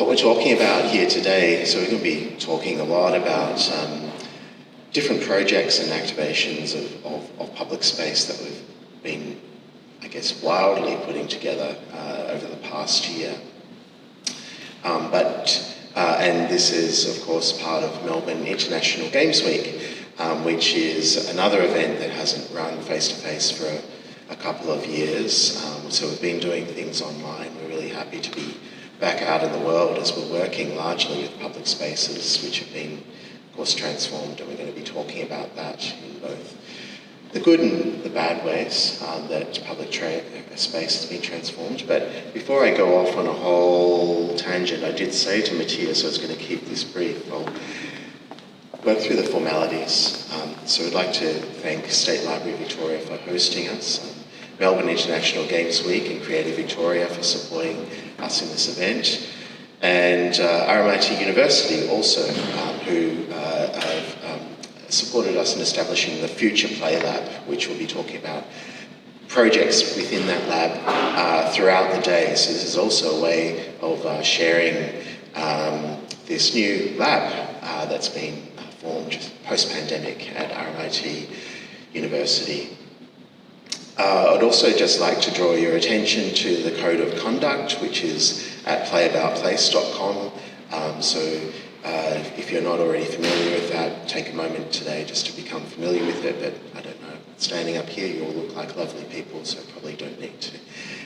what we're talking about here today, so we're going to be talking a lot about different projects and activations of public space that we've been, I guess, wildly putting together over the past year. And this is, of course, part of Melbourne International Games Week, which is another event that hasn't run face-to-face for a couple of years. So we've been doing things online. We're really happy to be back out in the world as we're working largely with public spaces, which have been, of course, transformed, and we're going to be talking about that in both the good and the bad ways that public space has been transformed. But before I go off on a whole tangent, I did say to Matthias I was going to keep this brief. I'll work through the formalities. So I'd like to thank State Library Victoria for hosting us, Melbourne International Games Week and Creative Victoria for supporting us in this event, and RMIT University also, who have supported us in establishing the Future Play Lab, which we'll be talking about projects within that lab throughout the day. So this is also a way of sharing this new lab that's been formed post-pandemic at RMIT University. I'd also just like to draw your attention to the Code of Conduct, which is at playaboutplace.com. So if you're not already familiar with that, take a moment today just to become familiar with it. But I don't know, standing up here, you all look like lovely people, so probably don't need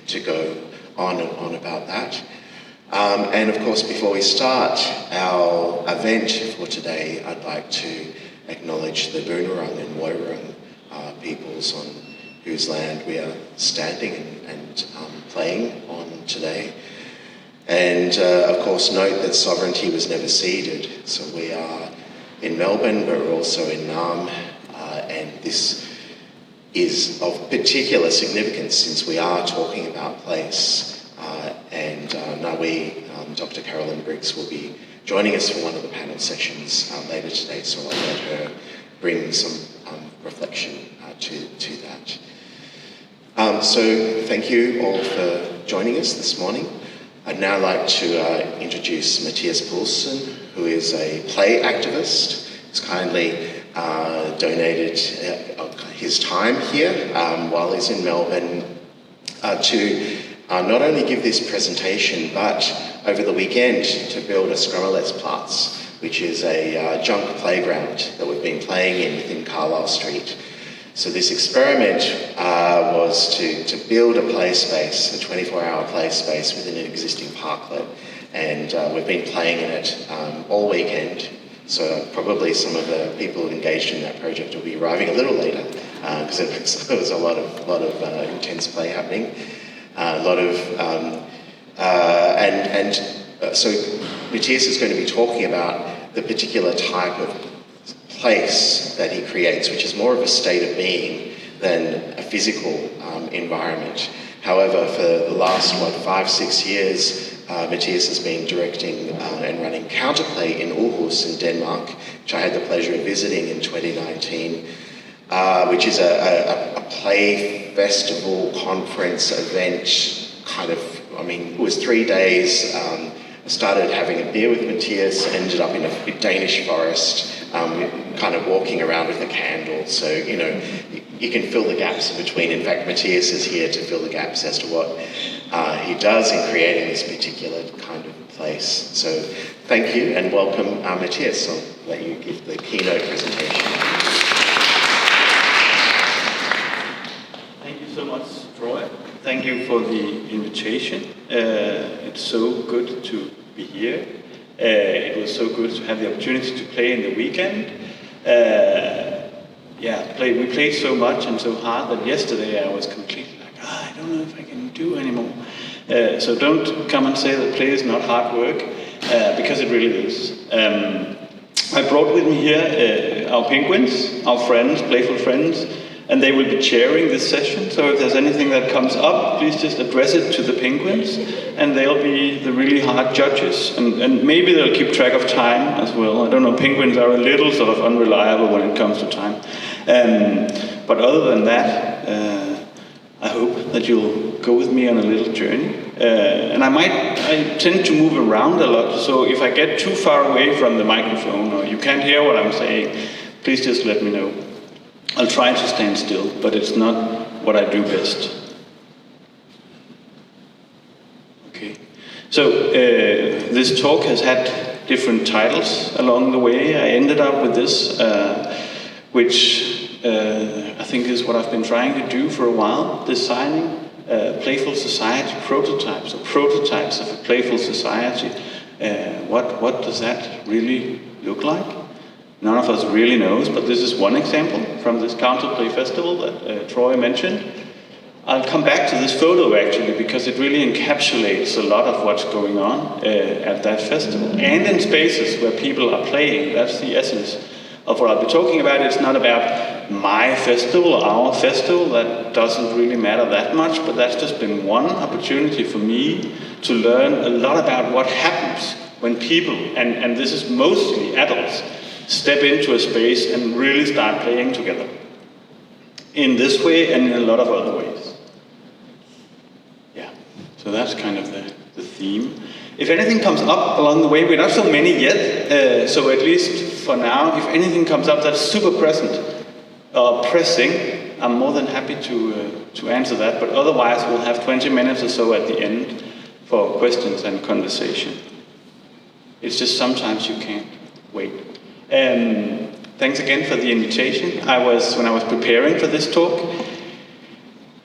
to go on and on about that. And of course, before we start our event for today, I'd like to acknowledge the Boonwurrung and Woiwurrung peoples on whose land we are standing and playing on today. And of course note that sovereignty was never ceded. So we are in Melbourne, but we're also in Naarm, and this is of particular significance since we are talking about place. And Nawi, Dr. Carolyn Briggs, will be joining us for one of the panel sessions later today, so I'll let her bring some reflection to that. So thank you all for joining us this morning. I'd now like to introduce Matthias Poulsen, who is a play activist. He's kindly donated his time here while he's in Melbourne to not only give this presentation, but over the weekend to build a Scrummerletsplatz, which is a junk playground that we've been playing in within Carlisle Street. So this experiment was to build a play space, a 24-hour play space within an existing parklet. And we've been playing in it all weekend. So probably some of the people engaged in that project will be arriving a little later because there was a lot of intense play happening. So Matthias is going to be talking about the particular type of place that he creates, which is more of a state of being than a physical environment. However, for the last, 5-6 years, Matthias has been directing and running CounterPlay in Aarhus in Denmark, which I had the pleasure of visiting in 2019, which is a play festival, conference, event, it was 3 days. I started having a beer with Matthias, ended up in a Danish forest, kind of walking around with a candle. So, you can fill the gaps in between. In fact, Matthias is here to fill the gaps as to what he does in creating this particular kind of place. So thank you and welcome, Matthias. I'll let you give the keynote presentation. Thank you so much, Troy. Thank you for the invitation. It's so good to be here. It was so good to have the opportunity to play in the weekend. We played so much and so hard that yesterday I was completely like, I don't know if I can do anymore. So don't come and say that play is not hard work, because it really is. I brought with me here our penguins, our friends, playful friends, and they will be chairing this session. So if there's anything that comes up, please just address it to the penguins, and they'll be the really hard judges. And maybe they'll keep track of time as well. I don't know, penguins are a little sort of unreliable when it comes to time. But other than that, I hope that you'll go with me on a little journey. And I tend to move around a lot, so if I get too far away from the microphone or you can't hear what I'm saying, please just let me know. I'll try to stand still, but it's not what I do best. Okay. So this talk has had different titles along the way. I ended up with this, which I think is what I've been trying to do for a while, designing playful society prototypes, or prototypes of a playful society. What does that really look like? None of us really knows, but this is one example from this CounterPlay festival that Troy mentioned. I'll come back to this photo actually, because it really encapsulates a lot of what's going on at that festival, and in spaces where people are playing. That's the essence of what I'll be talking about. It's not about my festival or our festival, that doesn't really matter that much, but that's just been one opportunity for me to learn a lot about what happens when people, and this is mostly adults, step into a space and really start playing together. In this way and in a lot of other ways. Yeah, so that's kind of the theme. If anything comes up along the way, we're not so many yet, so at least for now, if anything comes up that's super pressing, I'm more than happy to answer that, but otherwise we'll have 20 minutes or so at the end for questions and conversation. It's just sometimes you can't wait. Thanks again for the invitation. When I was preparing for this talk,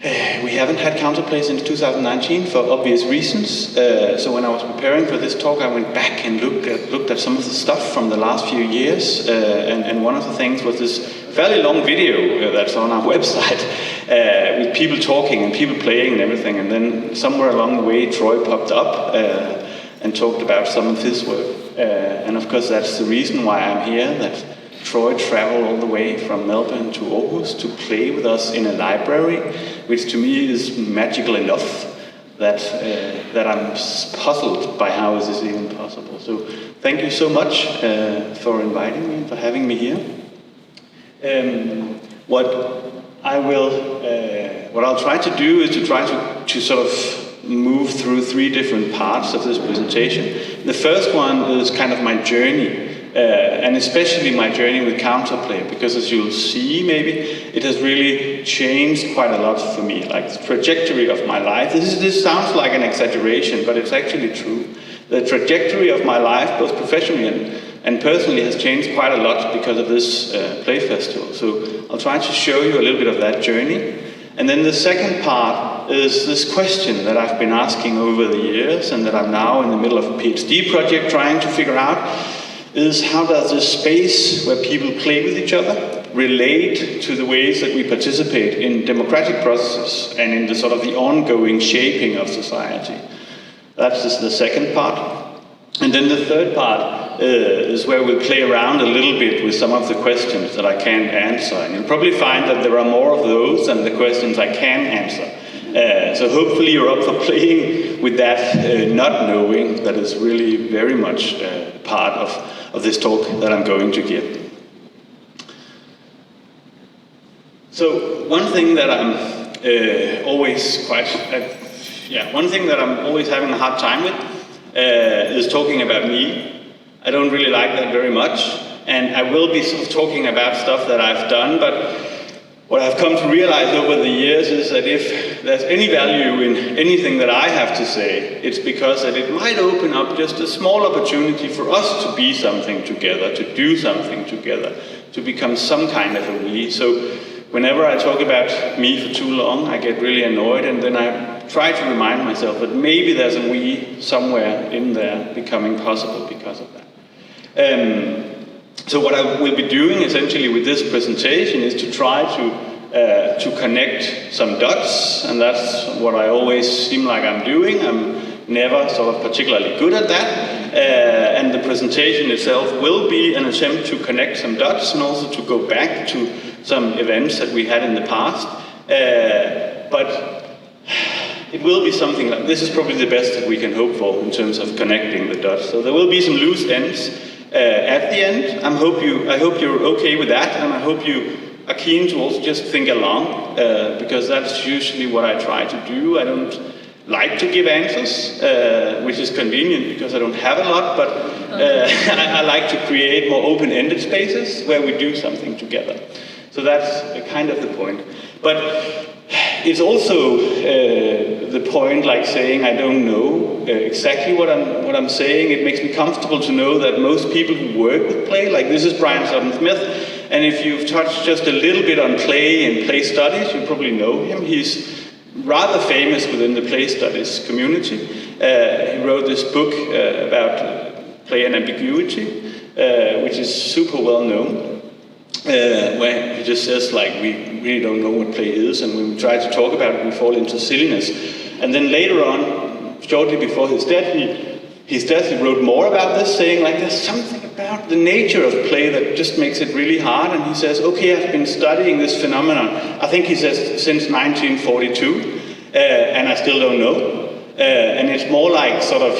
we haven't had CounterPlay since 2019 for obvious reasons. So when I was preparing for this talk, I went back and looked at some of the stuff from the last few years. And one of the things was this fairly long video that's on our website with people talking and people playing and everything. And then somewhere along the way, Troy popped up and talked about some of his work. And of course, that's the reason why I'm here, that Troy traveled all the way from Melbourne to Aarhus to play with us in a library, which to me is magical enough that I'm puzzled by how is this even possible. So thank you so much for inviting me and for having me here. What I'll try to do is to try to sort of move through three different parts of this presentation. The first one is kind of my journey. And especially my journey with CounterPlay, because as you'll see maybe, it has really changed quite a lot for me, like the trajectory of my life. This sounds like an exaggeration, but it's actually true. The trajectory of my life, both professionally and personally, has changed quite a lot because of this play festival. So I'll try to show you a little bit of that journey. And then the second part is this question that I've been asking over the years, and that I'm now in the middle of a PhD project trying to figure out, is how does this space where people play with each other relate to the ways that we participate in democratic processes and in the sort of the ongoing shaping of society. That's just the second part. And then the third part is where we'll play around a little bit with some of the questions that I can't answer. And you'll probably find that there are more of those than the questions I can answer. So hopefully you're up for playing with that not knowing that is really very much part of this talk that I'm going to give. So one thing that I'm always having a hard time with is talking about me. I don't really like that very much, and I will be sort of talking about stuff that I've done, but what I've come to realize over the years is that if there's any value in anything that I have to say, it's because that it might open up just a small opportunity for us to be something together, to do something together, to become some kind of a we. So whenever I talk about me for too long, I get really annoyed, and then I try to remind myself that maybe there's a we somewhere in there becoming possible because of that. So what I will be doing essentially with this presentation is to try to connect some dots, and that's what I always seem like I'm doing. I'm never sort of particularly good at that, and the presentation itself will be an attempt to connect some dots and also to go back to some events that we had in the past, but it will be something like this is probably the best that we can hope for in terms of connecting the dots. So there will be some loose ends at the end. I hope you're okay with that, and I hope you are keen to also just think along. because that's usually what I try to do. I don't like to give answers, which is convenient because I don't have a lot, but I like to create more open-ended spaces where we do something together. So that's kind of the point. But it's also the point, like saying I don't know exactly what I'm saying. It makes me comfortable to know that most people who work with play, like this is Brian Sutton-Smith, and if you've touched just a little bit on play and play studies, you probably know him. He's rather famous within the play studies community. He wrote this book about play and ambiguity, which is super well known, where he just says, like, we really don't know what play is, and when we try to talk about it, we fall into silliness. And then later on, shortly before his death, he wrote more about this, saying, like, there's something about the nature of play that just makes it really hard. And he says, okay, I've been studying this phenomenon, I think he says, since 1942, and I still don't know. And it's more like sort of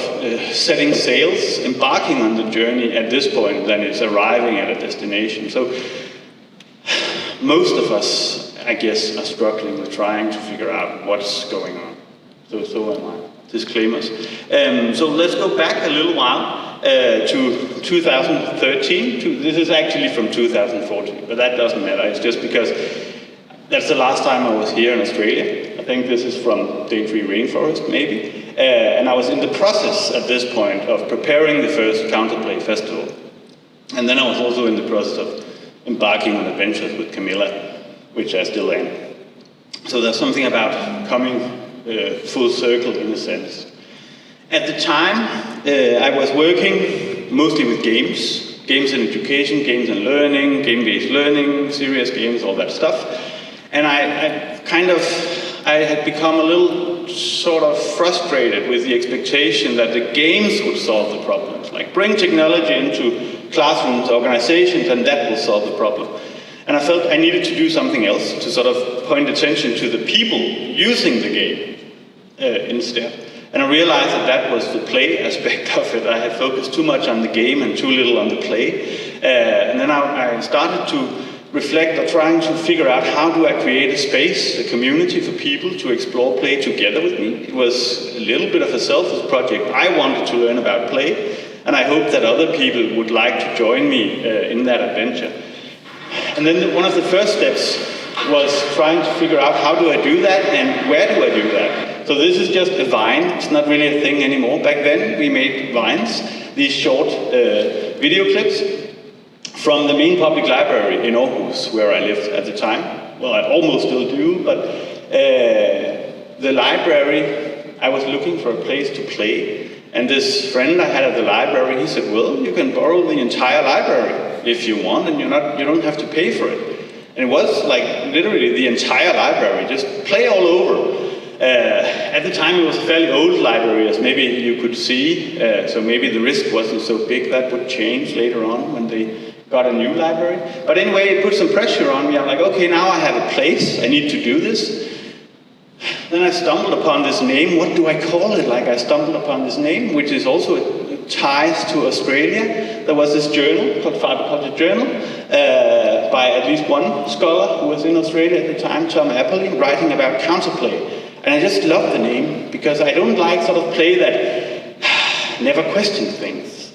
setting sails, embarking on the journey at this point than it's arriving at a destination. So most of us, I guess, are struggling with trying to figure out what's going on. So am I. Disclaimers. So let's go back a little while to 2013. This is actually from 2014, but that doesn't matter. It's just because that's the last time I was here in Australia. I think this is from Daintree Rainforest, maybe. And I was in the process at this point of preparing the first CounterPlay festival. And then I was also in the process of embarking on adventures with Camilla, which I still am. So there's something about coming full circle in a sense. At the time, I was working mostly with games in education, games in learning, game-based learning, serious games, all that stuff. And I had become a little sort of frustrated with the expectation that the games would solve the problems, like bring technology into classrooms, organizations, and that will solve the problem. And I felt I needed to do something else to sort of point attention to the people using the game instead. And I realized that was the play aspect of it. I had focused too much on the game and too little on the play. And then I started to reflect on trying to figure out how do I create a space, a community for people to explore play together with me. It was a little bit of a selfish project. I wanted to learn about play, and I hoped that other people would like to join me in that adventure. And then one of the first steps was trying to figure out how do I do that and where do I do that. So this is just a Vine. It's not really a thing anymore. Back then we made Vines, these short video clips from the main public library in Aarhus, where I lived at the time. Well, I almost still do, but the library, I was looking for a place to play. And this friend I had at the library, he said, well, you can borrow the entire library if you want, and you don't have to pay for it. And it was like literally the entire library, just play all over. At the time it was a fairly old library, as maybe you could see, so maybe the risk wasn't so big. That would change later on when they got a new library. But anyway, it put some pressure on me. I'm like, okay, now I have a place, I need to do this. Then I stumbled upon this name. What do I call it? Like I stumbled upon this name, which is also ties to Australia. There was this journal called Fibre Culture Journal by at least one scholar who was in Australia at the time, Tom Appley, writing about CounterPlay. And I just love the name because I don't like sort of play that never questions things,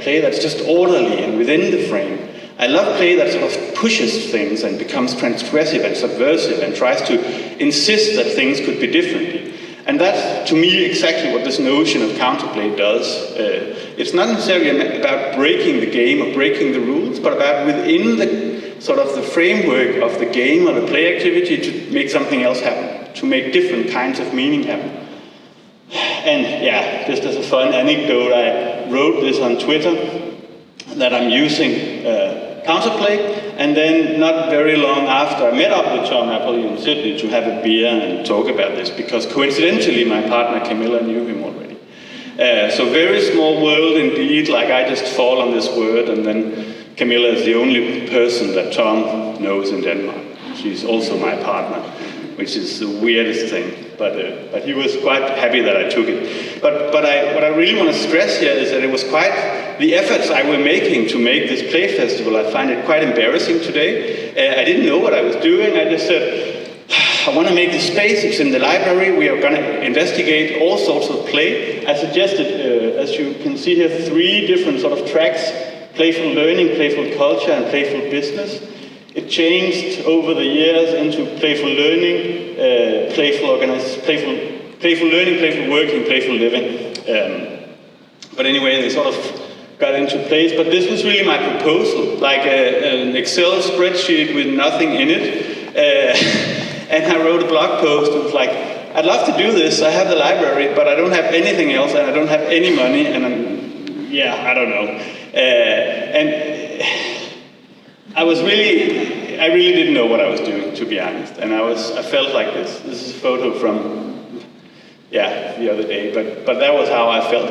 play that's just orderly and within the frame. I love play that sort of pushes things and becomes transgressive and subversive and tries to insist that things could be differently. And that's, to me, exactly what this notion of counterplay does. It's not necessarily about breaking the game or breaking the rules, but about within the sort of the framework of the game or the play activity to make something else happen, to make different kinds of meaning happen. And yeah, just as a fun anecdote, I wrote this on Twitter that I'm using CounterPlay, and then not very long after I met up with Tom Appley in Sydney to have a beer and talk about this, because coincidentally my partner Camilla knew him already. So very small world indeed, like I just fall on this word, and then Camilla is the only person that Tom knows in Denmark. She's also my partner, which is the weirdest thing, but he was quite happy that I took it. But what I really want to stress here is that it was quite the efforts I were making to make this play festival. I find it quite embarrassing today. I didn't know what I was doing. I just said, I want to make the space, it's in the library, we are going to investigate all sorts of play. I suggested, as you can see here, 3 different sort of tracks: playful learning, playful culture, and playful business. It changed over the years into playful learning, playful learning, playful working, playful living. But anyway, they sort of got into place. But this was really my proposal, like an Excel spreadsheet with nothing in it. And I wrote a blog post. It was like, I'd love to do this. I have the library, but I don't have anything else, and I don't have any money, and I don't know. And I really didn't know what I was doing, to be honest. And I felt like this. This is a photo from, the other day, but that was how I felt.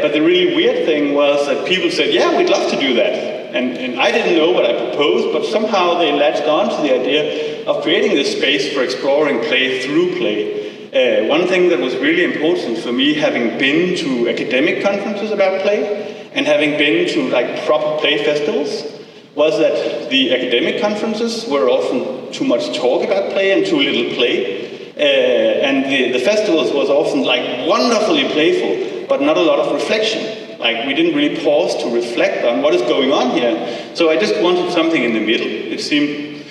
But the really weird thing was that people said, yeah, we'd love to do that. And I didn't know what I proposed, but somehow they latched on to the idea of creating this space for exploring play through play. One thing that was really important for me, having been to academic conferences about play, and having been to like proper play festivals, was that the academic conferences were often too much talk about play and too little play. And the festivals was often like wonderfully playful, but not a lot of reflection. Like, we didn't really pause to reflect on what is going on here. So I just wanted something in the middle. It seemed,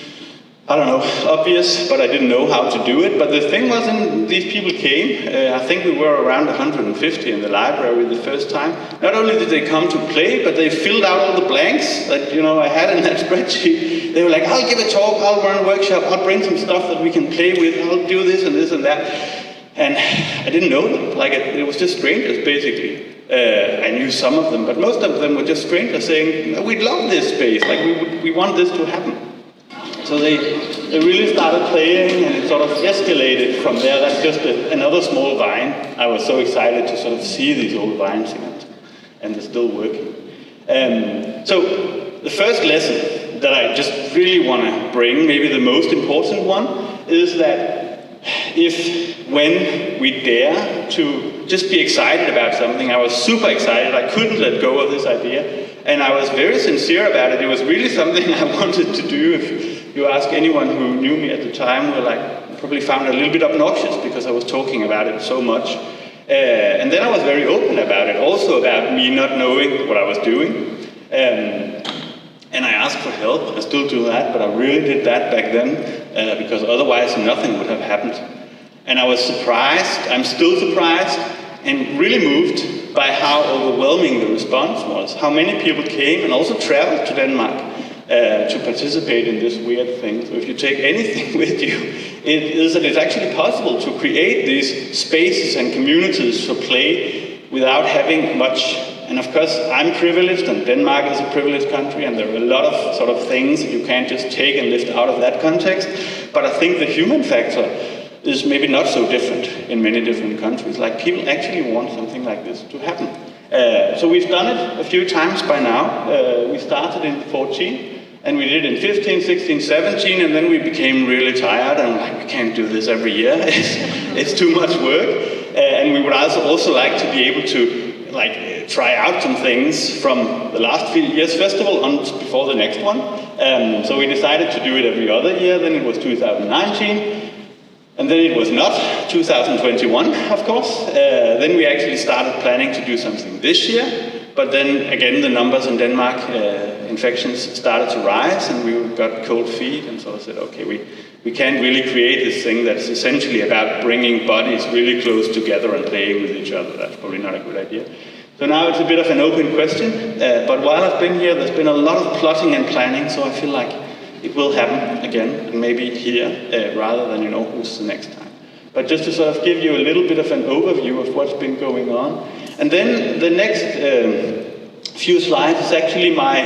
I don't know, obvious, but I didn't know how to do it. But the thing was, these people came. I think we were around 150 in the library the first time. Not only did they come to play, but they filled out all the blanks that I had in that spreadsheet. They were like, I'll give a talk, I'll run a workshop, I'll bring some stuff that we can play with, I'll do this and this and that. And I didn't know them. Like, it was just strangers, basically. I knew some of them, but most of them were just strangers saying, we'd love this space, like we want this to happen. So they really started playing, and it sort of escalated from there. That's just another small vine. I was so excited to sort of see these old vines again, and they're still working. So the first lesson that I just really want to bring, maybe the most important one, is that when we dare to just be excited about something. I was super excited. I couldn't let go of this idea. And I was very sincere about it. It was really something I wanted to do. If you ask anyone who knew me at the time, probably found it a little bit obnoxious because I was talking about it so much. And then I was very open about it, also about me not knowing what I was doing. And I asked for help. I still do that, but I really did that back then because otherwise nothing would have happened. And I was surprised, I'm still surprised, and really moved by how overwhelming the response was. How many people came and also traveled to Denmark to participate in this weird thing. So if you take anything with you, it is that it's actually possible to create these spaces and communities for play without having much. And of course, I'm privileged, and Denmark is a privileged country, and there are a lot of sort of things that you can't just take and lift out of that context. But I think the human factor is maybe not so different in many different countries. Like, people actually want something like this to happen. So we've done it a few times by now. We started in 14, and we did it in 15, 16, 17, and then we became really tired, and we can't do this every year. It's too much work. And we would also like to be able to try out some things from the last few years festival on before the next one. So we decided to do it every other year. Then it was 2019. And then it was not 2021, of course. Then we actually started planning to do something this year. But then again, the numbers in Denmark, infections started to rise, and we got cold feet, and so I said, okay, we can't really create this thing that's essentially about bringing bodies really close together and playing with each other. That's probably not a good idea. So now it's a bit of an open question. But while I've been here, there's been a lot of plotting and planning, so I feel like it will happen again, and maybe here, rather than, who's the next time. But just to sort of give you a little bit of an overview of what's been going on. And then the next few slides is actually my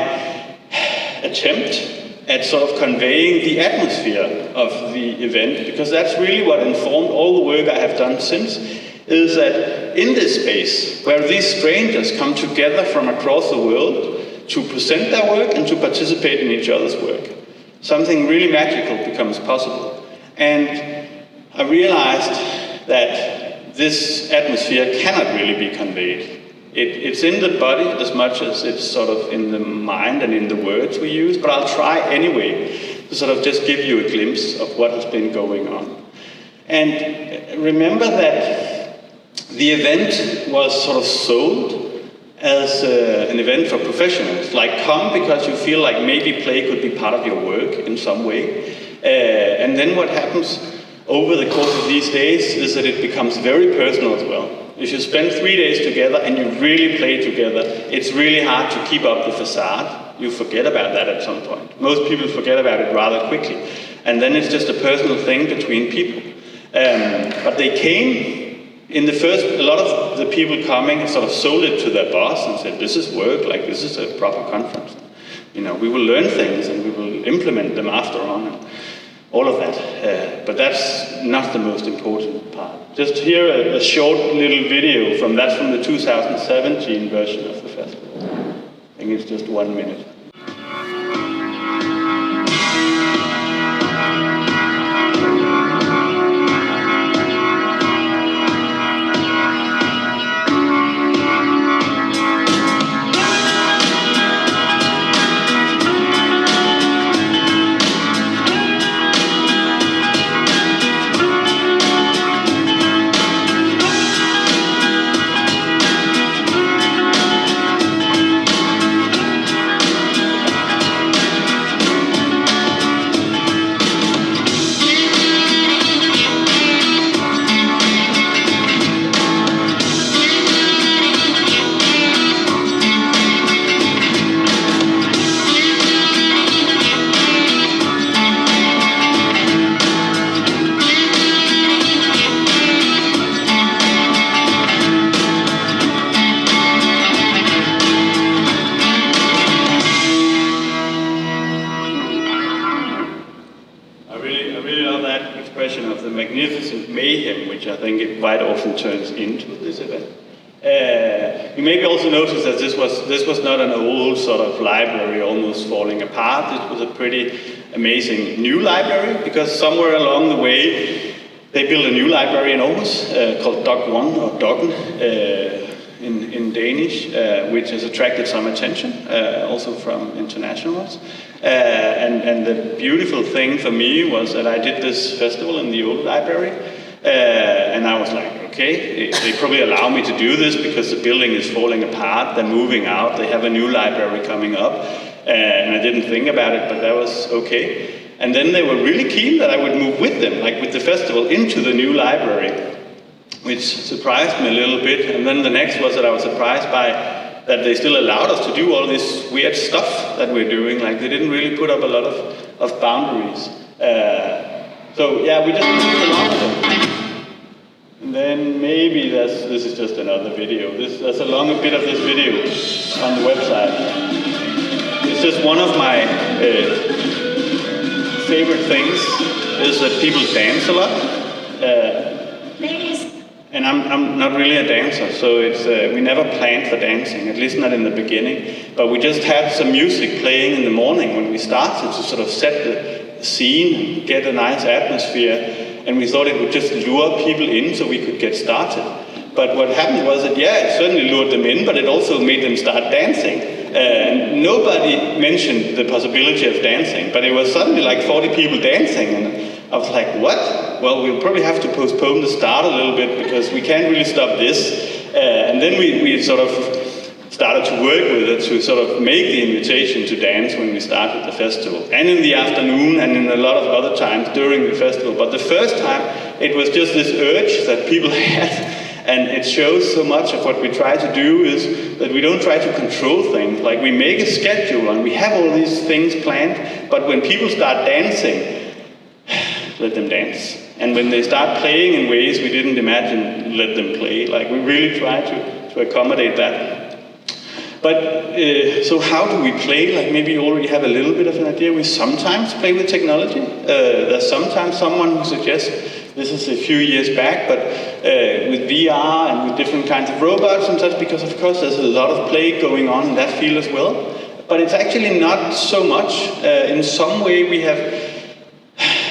attempt at sort of conveying the atmosphere of the event, because that's really what informed all the work I have done since, is that in this space, where these strangers come together from across the world to present their work and to participate in each other's work, something really magical becomes possible. And I realized that this atmosphere cannot really be conveyed. It's in the body as much as it's sort of in the mind and in the words we use, but I'll try anyway. to sort of just give you a glimpse of what has been going on. And remember that the event was sort of sold as an event for professionals. Like, come because you feel like maybe play could be part of your work in some way. And then what happens over the course of these days is that it becomes very personal as well. If you spend 3 days together and you really play together, it's really hard to keep up the facade. You forget about that at some point. Most people forget about it rather quickly. And then it's just a personal thing between people. But they came. In the first, a lot of the people coming sort of sold it to their boss and said, this is work, like this is a proper conference. You know, we will learn things and we will implement them after on, and all of that. But that's not the most important part. Just here a short little video from the 2017 version of the festival. I think it's just 1 minute. I think it quite often turns into this event. You maybe also notice that this was not an old sort of library almost falling apart. It was a pretty amazing new library, because somewhere along the way they built a new library in Aarhus called Dog 1 or Doggen in Danish, which has attracted some attention also from internationals. And the beautiful thing for me was that I did this festival in the old library. And I was like, okay, they probably allow me to do this because the building is falling apart, they're moving out, they have a new library coming up, and I didn't think about it, but that was okay. And then they were really keen that I would move with them, like with the festival, into the new library, which surprised me a little bit. And then the next was that I was surprised by that they still allowed us to do all this weird stuff that we're doing. Like, they didn't really put up a lot of boundaries. So yeah, we just moved along with them. And then maybe this is just another video. There's a long bit of this video on the website. It's just one of my favorite things is that people dance a lot. And I'm not really a dancer, so it's we never planned for dancing, at least not in the beginning. But we just had some music playing in the morning when we started to sort of set the scene and get a nice atmosphere. And we thought it would just lure people in so we could get started. But what happened was that, yeah, it certainly lured them in, but it also made them start dancing. Nobody mentioned the possibility of dancing, but it was suddenly like 40 people dancing. And I was like, what? Well, we'll probably have to postpone the start a little bit because we can't really stop this. And then we sort of started to work with it to sort of make the invitation to dance when we started the festival. And in the afternoon and in a lot of other times during the festival. But the first time, it was just this urge that people had. And it shows so much of what we try to do is that we don't try to control things. Like, we make a schedule and we have all these things planned, but when people start dancing, let them dance. And when they start playing in ways we didn't imagine, let them play. Like, we really try to accommodate that. But, so how do we play? Like, maybe you already have a little bit of an idea. We sometimes play with technology. There's sometimes someone who suggests, this is a few years back, but with VR and with different kinds of robots and such, because of course there's a lot of play going on in that field as well. But it's actually not so much. In some way we have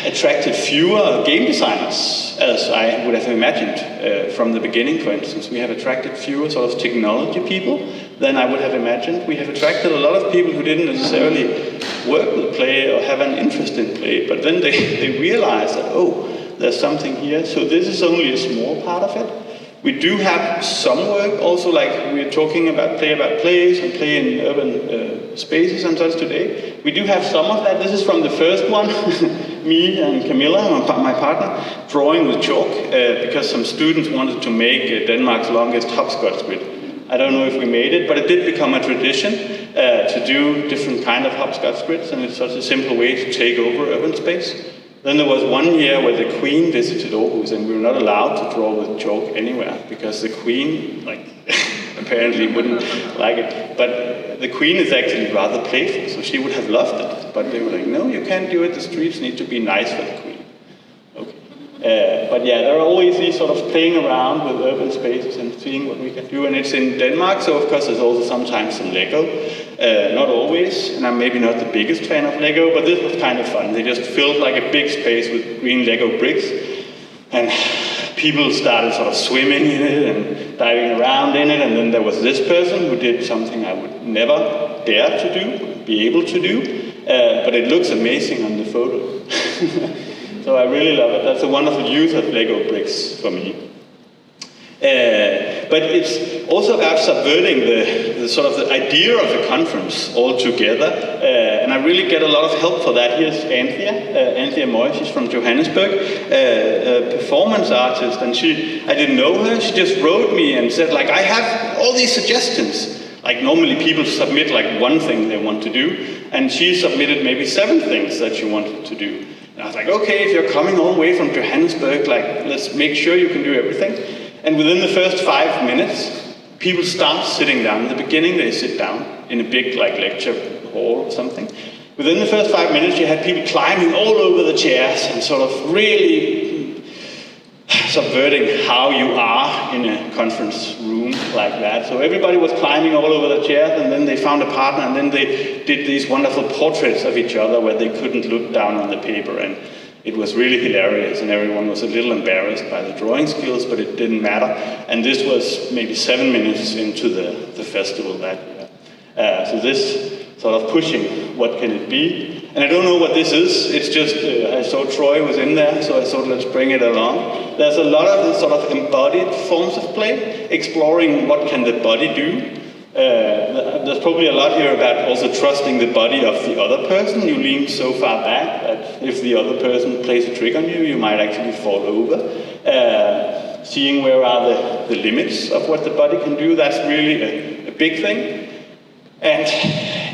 attracted fewer game designers, as I would have imagined from the beginning, for instance. We have attracted fewer sort of technology people than I would have imagined. We have attracted a lot of people who didn't necessarily work with play or have an interest in play, but then they realize that, oh, there's something here. So this is only a small part of it. We do have some work also, like we're talking about plays and play in urban spaces and such today. We do have some of that. This is from the first one, me and Camilla, my partner, drawing with chalk because some students wanted to make Denmark's longest hopscotch grid. I don't know if we made it, but it did become a tradition to do different kind of hopscotch grids, and it's such a simple way to take over urban space. Then there was one year where the Queen visited Aarhus, and we were not allowed to draw with chalk anywhere because the Queen, apparently wouldn't like it. But the Queen is actually rather playful, so she would have loved it. But they were like, no, you can't do it. The streets need to be nice for the Queen. Okay. But yeah, there are always these sort of playing around with urban spaces and seeing what we can do. And it's in Denmark, so of course there's also sometimes some Lego. Not always, and I'm maybe not the biggest fan of Lego, but this was kind of fun. They just filled like a big space with green Lego bricks, and people started sort of swimming in it and diving around in it, and then there was this person who did something I would never dare to do, be able to do, but it looks amazing on the photo. So I really love it. That's a wonderful use of Lego bricks for me. But it's also about subverting the sort of the idea of the conference altogether, and I really get a lot of help for that. Here's Anthea Moy, she's from Johannesburg, a performance artist, and I didn't know her, she just wrote me and said, like, I have all these suggestions. Like normally people submit like one thing they want to do, and she submitted maybe 7 things that she wanted to do. And I was like, okay, if you're coming all the way from Johannesburg, like, let's make sure you can do everything. And within the first 5 minutes, people start sitting down. In the beginning, they sit down in a big lecture hall or something. Within the first 5 minutes, you had people climbing all over the chairs and sort of really subverting how you are in a conference room like that. So everybody was climbing all over the chairs, and then they found a partner, and then they did these wonderful portraits of each other where they couldn't look down on the paper. And it was really hilarious, and everyone was a little embarrassed by the drawing skills, but it didn't matter. And this was maybe 7 minutes into the festival that year. So this sort of pushing, what can it be? And I don't know what this is. It's just, I saw Troy was in there, so I thought let's bring it along. There's a lot of sort of embodied forms of play, exploring what can the body do. There's probably a lot here about also trusting the body of the other person. You lean so far back that if the other person plays a trick on you, you might actually fall over. Seeing where are the limits of what the body can do, that's really a big thing. And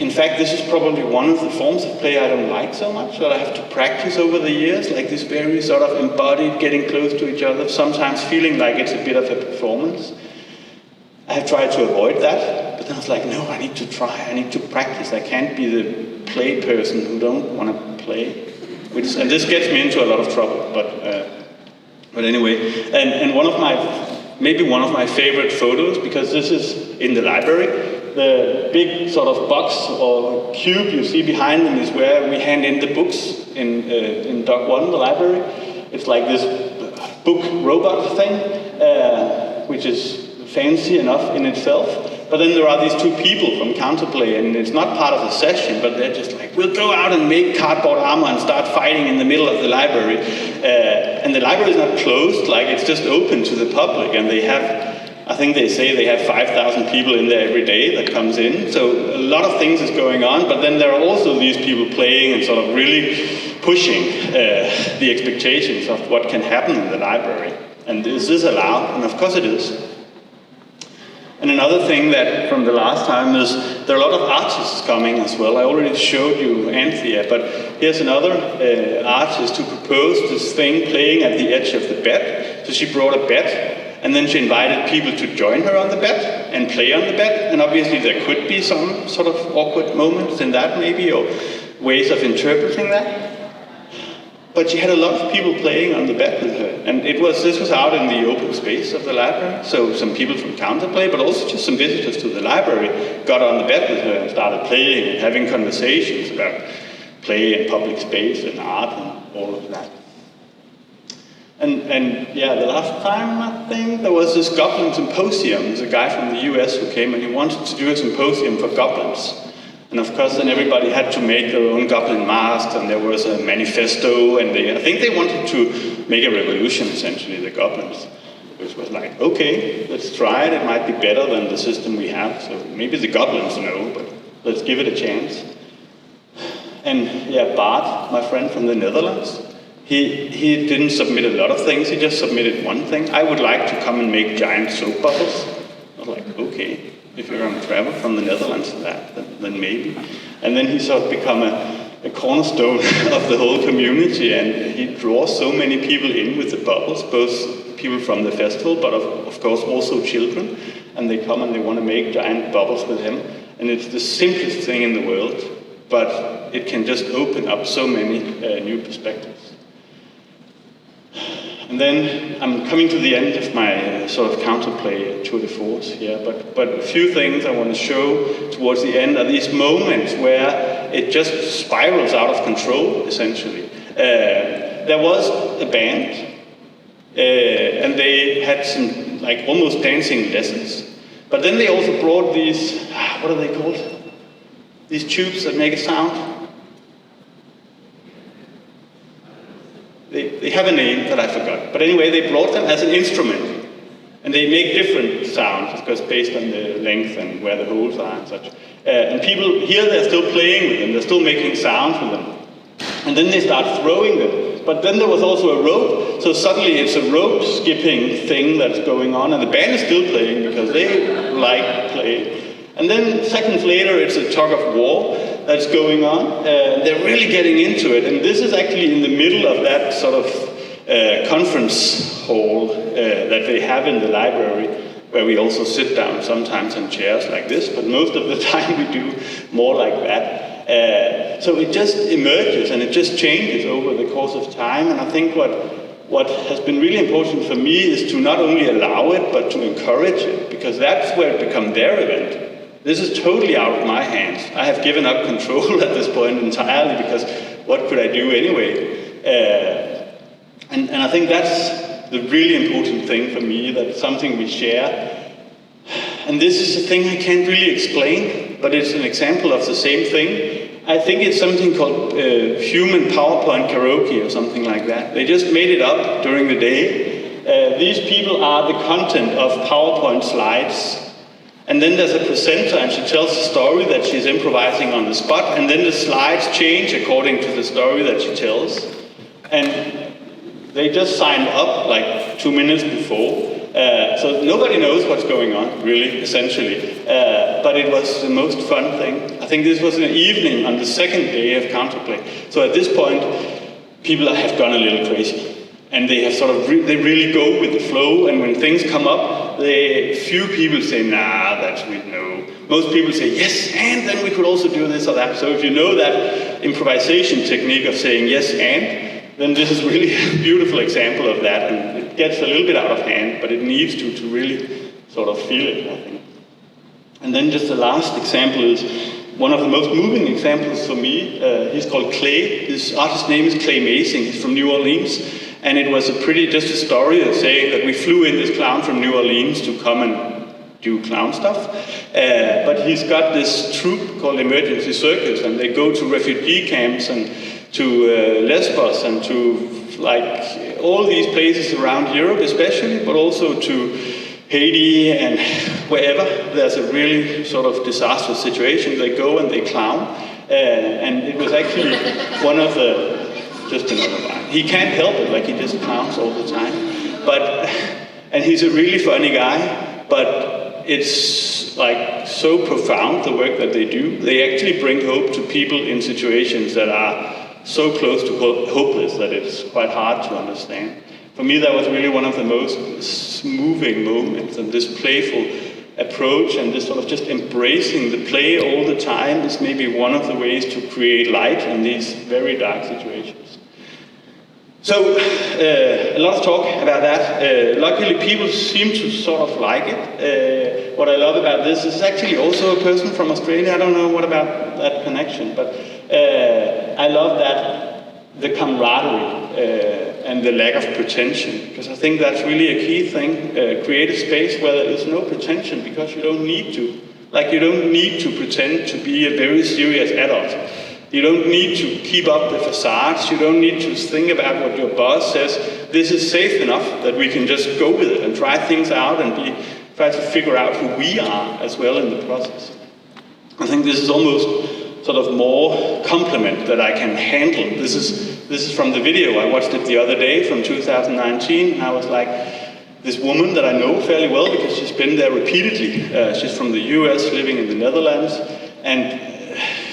in fact, this is probably one of the forms of play I don't like so much, that I have to practice over the years, like this very sort of embodied, getting close to each other, sometimes feeling like it's a bit of a performance. I have tried to avoid that, but then I was like, no, I need to try, I need to practice. I can't be the play person who don't want to play. And this gets me into a lot of trouble, but anyway. And maybe one of my favorite photos, because this is in the library, the big sort of box or cube you see behind them is where we hand in the books in Dock 1, the library. It's like this book robot thing, which is fancy enough in itself. But then there are these 2 people from CounterPlay, and it's not part of the session, but they're just like, we'll go out and make cardboard armor and start fighting in the middle of the library. And the library is not closed, like it's just open to the public, and they have, I think they say they have 5,000 people in there every day that comes in. So a lot of things is going on, but then there are also these people playing and sort of really pushing the expectations of what can happen in the library. And is this allowed? And of course it is. And another thing that from the last time is there are a lot of artists coming as well. I already showed you Anthea, but here's another artist who proposed this thing playing at the edge of the bed. So she brought a bed, and then she invited people to join her on the bed and play on the bed. And obviously there could be some sort of awkward moments in that maybe, or ways of interpreting that. But she had a lot of people playing on the bed with her. And this was out in the open space of the library. So some people from CounterPlay, but also just some visitors to the library, got on the bed with her and started playing and having conversations about play and public space and art all of that. And yeah, the last time I think there was this goblin symposium. There's a guy from the US who came and he wanted to do a symposium for goblins. And of course then everybody had to make their own goblin masks, and there was a manifesto, and I think they wanted to make a revolution, essentially, the goblins. Which was like, okay, let's try it. It might be better than the system we have. So maybe the goblins know, but let's give it a chance. And yeah, Bart, my friend from the Netherlands, he didn't submit a lot of things. He just submitted one thing. I would like to come and make giant soap bubbles. I was like, okay, if you're on travel from the Netherlands, then maybe. And then he sort of become a cornerstone of the whole community, and he draws so many people in with the bubbles, both people from the festival, but of course also children, and they come and they want to make giant bubbles with him, and it's the simplest thing in the world, but it can just open up so many new perspectives. And then I'm coming to the end of my sort of CounterPlay tour de force here, but a few things I want to show towards the end are these moments where it just spirals out of control, essentially. There was a band, and they had some like almost dancing lessons, but then they also brought these, what are they called? These tubes that make a sound. They have a name that I forgot. But anyway, they brought them as an instrument. And they make different sounds, of course, based on the length and where the holes are and such. And people, here they're still playing with them, they're still making sounds with them. And then they start throwing them. But then there was also a rope, so suddenly it's a rope skipping thing that's going on, and the band is still playing because they like play. And then seconds later, it's a tug of war that's going on. They're really getting into it, and this is actually in the middle of that sort of conference hall that they have in the library, where we also sit down sometimes in chairs like this, but most of the time we do more like that. So it just emerges and it just changes over the course of time, and I think what has been really important for me is to not only allow it, but to encourage it, because that's where it becomes their event. This is totally out of my hands. I have given up control at this point entirely, because what could I do anyway? And I think that's the really important thing for me, that it's something we share. And this is a thing I can't really explain, but it's an example of the same thing. I think it's something called human PowerPoint karaoke or something like that. They just made it up during the day. These people are the content of PowerPoint slides. And then there's a presenter, and she tells a story that she's improvising on the spot, and then the slides change according to the story that she tells. And they just signed up like 2 minutes before, so nobody knows what's going on, really, essentially. But it was the most fun thing. I think this was an evening on the second day of CounterPlay. So at this point, people have gone a little crazy. And they have sort of, they really go with the flow, and when things come up, few people say, nah, that's no. Most people say, yes, and then we could also do this or that. So if you know that improvisation technique of saying yes, and, then this is really a beautiful example of that, and it gets a little bit out of hand, but it needs to really sort of feel it, I think. And then just the last example is one of the most moving examples for me. He's called Clay. His artist name is Clay Masing. He's from New Orleans. And it was just a story of saying that we flew in this clown from New Orleans to come and do clown stuff. But he's got this troupe called Emergency Circus, and they go to refugee camps and to Lesbos and to like all these places around Europe especially, but also to Haiti and wherever there's a really sort of disastrous situation. They go and they clown. And it was actually one of the, just another line. He can't help it, like he just clowns all the time. And he's a really funny guy, but it's like so profound, the work that they do. They actually bring hope to people in situations that are so close to hopeless that it's quite hard to understand. For me, that was really one of the most moving moments, and this playful approach and this sort of just embracing the play all the time is maybe one of the ways to create light in these very dark situations. So, a lot of talk about that. Luckily, people seem to sort of like it. What I love about this is actually also a person from Australia. I don't know what about that connection, but I love that the camaraderie and the lack of pretension, because I think that's really a key thing. Create a space where there is no pretension, because you don't need to. Like, you don't need to pretend to be a very serious adult. You don't need to keep up the facades. You don't need to think about what your boss says. This is safe enough that we can just go with it and try things out and try to figure out who we are as well in the process. I think this is almost sort of more compliment that I can handle. This is from the video. I watched it the other day from 2019. I was like, this woman that I know fairly well because she's been there repeatedly. She's from the US, living in the Netherlands, and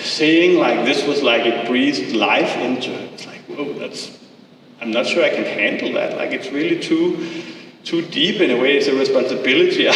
saying like this was like it breathed life into her. It's like, whoa, I'm not sure I can handle that. Like, it's really too deep in a way. It's a responsibility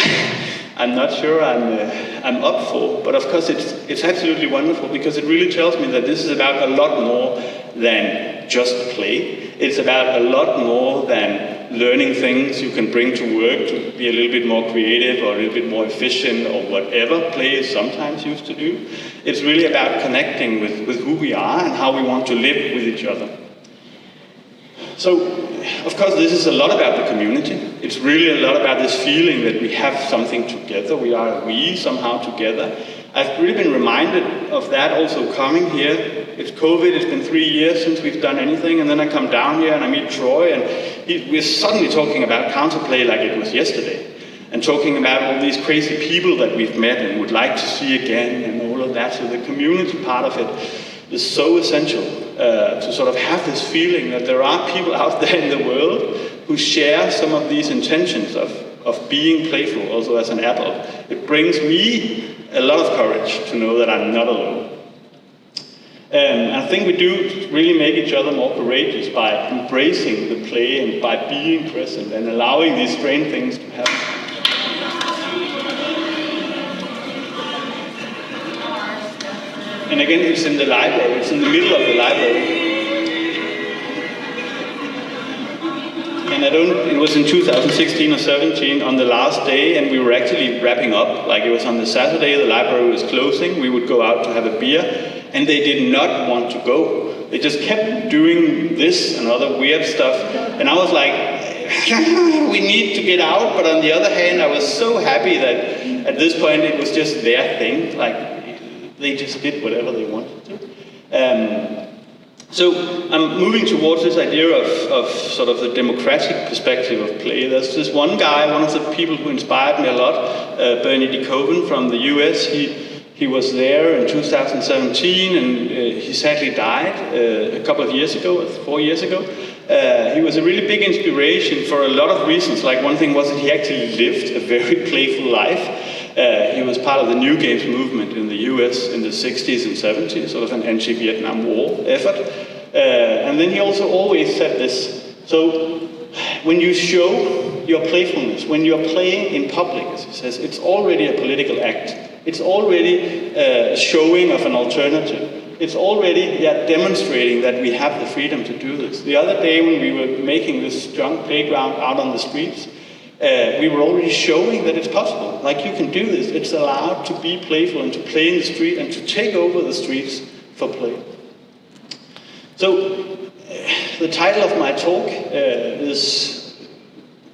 I'm not sure I'm up for. But of course it's absolutely wonderful, because it really tells me that this is about a lot more than just play. It's about a lot more than learning things you can bring to work to be a little bit more creative or a little bit more efficient or whatever play is sometimes used to do. It's really about connecting with who we are and how we want to live with each other. So, of course, this is a lot about the community. It's really a lot about this feeling that we have something together. We are somehow together. I've really been reminded of that also coming here. It's COVID, it's been 3 years since we've done anything, and then I come down here and I meet Troy, and we're suddenly talking about CounterPlay like it was yesterday, and talking about all these crazy people that we've met and would like to see again, and all of that. So the community part of it is so essential, to sort of have this feeling that there are people out there in the world who share some of these intentions of being playful also as an adult. It brings me a lot of courage to know that I'm not alone. I think we do really make each other more courageous by embracing the play and by being present and allowing these strange things to happen. And again, it's in the library, it's in the middle of the library. And it was in 2016 or 17 on the last day, and we were actually wrapping up. Like, it was on the Saturday, the library was closing, we would go out to have a beer, and they did not want to go. They just kept doing this and other weird stuff, and I was like, we need to get out, but on the other hand, I was so happy that at this point it was just their thing, like, they just did whatever they wanted to. So I'm moving towards this idea of sort of the democratic perspective of play. There's this one guy, one of the people who inspired me a lot, Bernie DeKoven from the US. He was there in 2017, and he sadly died a couple of years ago, 4 years ago. He was a really big inspiration for a lot of reasons. Like, one thing was that he actually lived a very playful life. He was part of the New Games movement in the US in the 60s and 70s, sort of an anti-Vietnam War effort. And then he also always said this: so when you show your playfulness, when you're playing in public, as he says, it's already a political act. It's already a showing of an alternative. It's already demonstrating that we have the freedom to do this. The other day when we were making this junk playground out on the streets, we were already showing that it's possible. Like, you can do this. It's allowed to be playful and to play in the street and to take over the streets for play. So the title of my talk is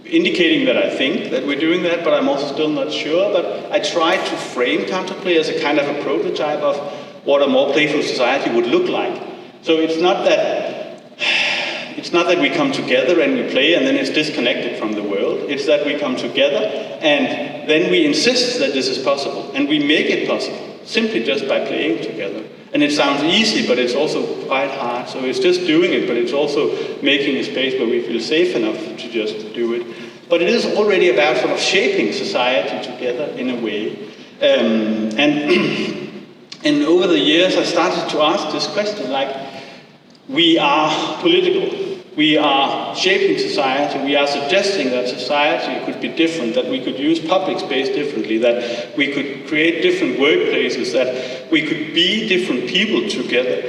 indicating that I think that we're doing that, but I'm also still not sure. But I tried to frame CounterPlay as a kind of a prototype of what a more playful society would look like. So it's not that we come together and we play and then it's disconnected from the world. It's that we come together and then we insist that this is possible, and we make it possible simply just by playing together. And it sounds easy, but it's also quite hard. So it's just doing it, but it's also making a space where we feel safe enough to just do it. But it is already about sort of shaping society together in a way. And over the years, I started to ask this question, like, we are political. We are shaping society. We are suggesting that society could be different, that we could use public space differently, that we could create different workplaces, that we could be different people together.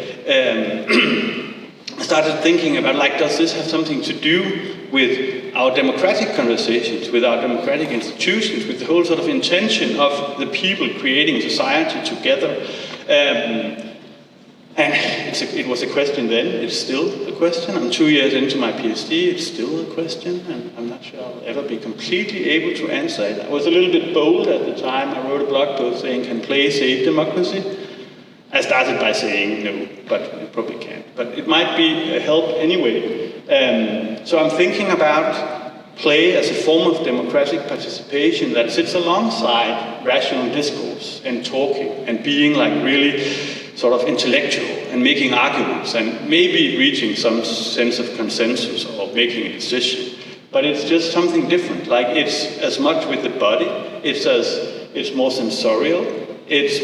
I started thinking about, like, does this have something to do with our democratic conversations, with our democratic institutions, with the whole sort of intention of the people creating society together? And it was a question then, it's still a question. I'm 2 years into my PhD, it's still a question, and I'm not sure I'll ever be completely able to answer it. I was a little bit bold at the time. I wrote a blog post saying, can play save democracy? I started by saying no, but it probably can't. But it might be a help anyway. So I'm thinking about play as a form of democratic participation that sits alongside rational discourse and talking and being like really sort of intellectual and making arguments and maybe reaching some sense of consensus or making a decision. But it's just something different. Like it's as much with the body, it's more sensorial, it's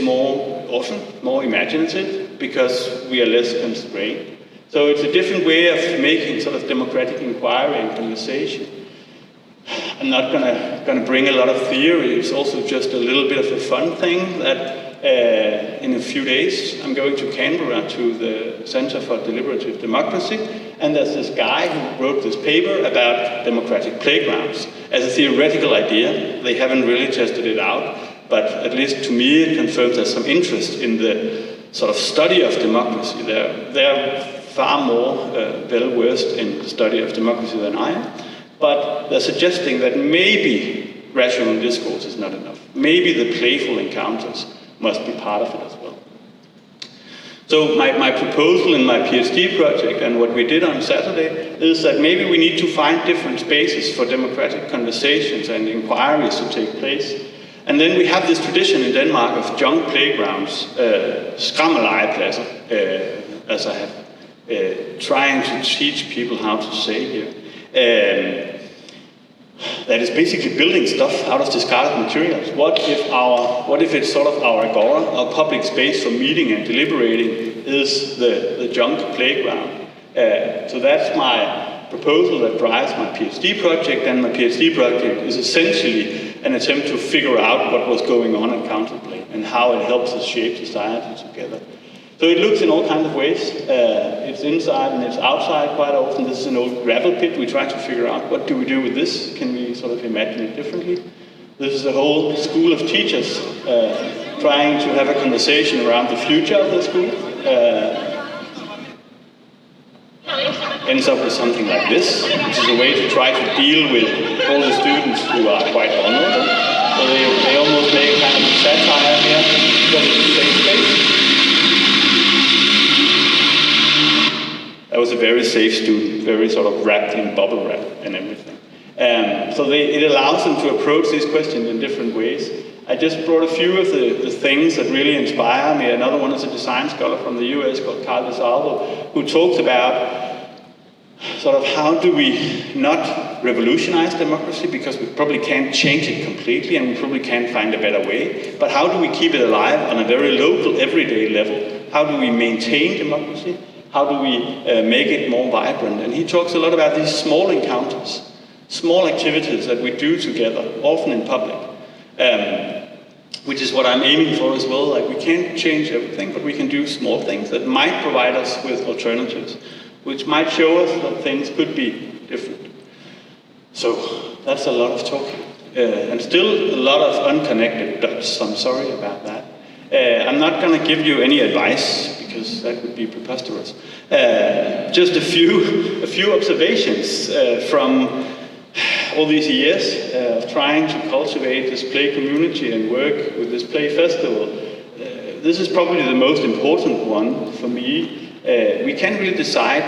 often more imaginative because we are less constrained. So it's a different way of making sort of democratic inquiry and conversation. I'm not gonna bring a lot of theory. It's also just a little bit of a fun thing that in a few days I'm going to Canberra to the Centre for Deliberative Democracy, and there's this guy who wrote this paper about democratic playgrounds. As a theoretical idea, they haven't really tested it out, but at least to me it confirms there's some interest in the sort of study of democracy. They're far more well-versed in the study of democracy than I am, but they're suggesting that maybe rational discourse is not enough. Maybe the playful encounters must be part of it as well. So my proposal in my PhD project and what we did on Saturday is that maybe we need to find different spaces for democratic conversations and inquiries to take place. And then we have this tradition in Denmark of junk playgrounds, skrammelegepladser, as I have trying to teach people how to say here. That is basically building stuff out of discarded materials. What if it's sort of our agora, our public space for meeting and deliberating is the junk playground? So that's my proposal that drives my PhD project, and my PhD project is essentially an attempt to figure out what was going on at CounterPlay and how it helps us shape society together. So it looks in all kinds of ways. It's inside and it's outside quite often. This is an old gravel pit. We try to figure out what do we do with this? Can we sort of imagine it differently? This is a whole school of teachers trying to have a conversation around the future of the school. Ends up with something like this, which is a way to try to deal with all the students who are quite vulnerable. So they almost make kind of a satire here because it's a safe space. I was a very safe student, very sort of wrapped in bubble wrap and everything. So it allows them to approach these questions in different ways. I just brought a few of the things that really inspire me. Another one is a design scholar from the US called Carl DeSalvo, who talks about sort of how do we not revolutionize democracy, because we probably can't change it completely and we probably can't find a better way, but how do we keep it alive on a very local, everyday level? How do we maintain democracy? How do we make it more vibrant? And he talks a lot about these small encounters, small activities that we do together, often in public, which is what I'm aiming for as well. Like, we can't change everything, but we can do small things that might provide us with alternatives, which might show us that things could be different. So that's a lot of talking. And still a lot of unconnected dots. I'm sorry about that. I'm not going to give you any advice, because that would be preposterous. Just a few observations from all these years of trying to cultivate this play community and work with this play festival. This is probably the most important one for me. We can't really decide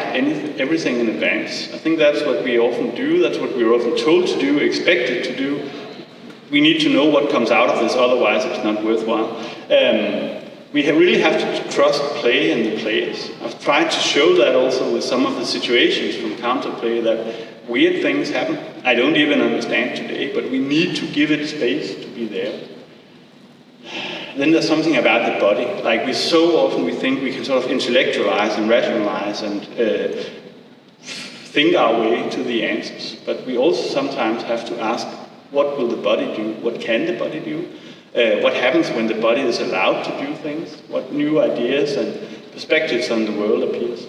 everything in advance. I think that's what we often do. That's what we're often told to do, expected to do. We need to know what comes out of this, otherwise it's not worthwhile. We really have to trust play and the players. I've tried to show that also with some of the situations from CounterPlay, that weird things happen. I don't even understand today, but we need to give it space to be there. Then there's something about the body. Like, we think we can sort of intellectualize and rationalize and think our way to the answers. But we also sometimes have to ask, what will the body do? What can the body do? What happens when the body is allowed to do things? What new ideas and perspectives on the world appears?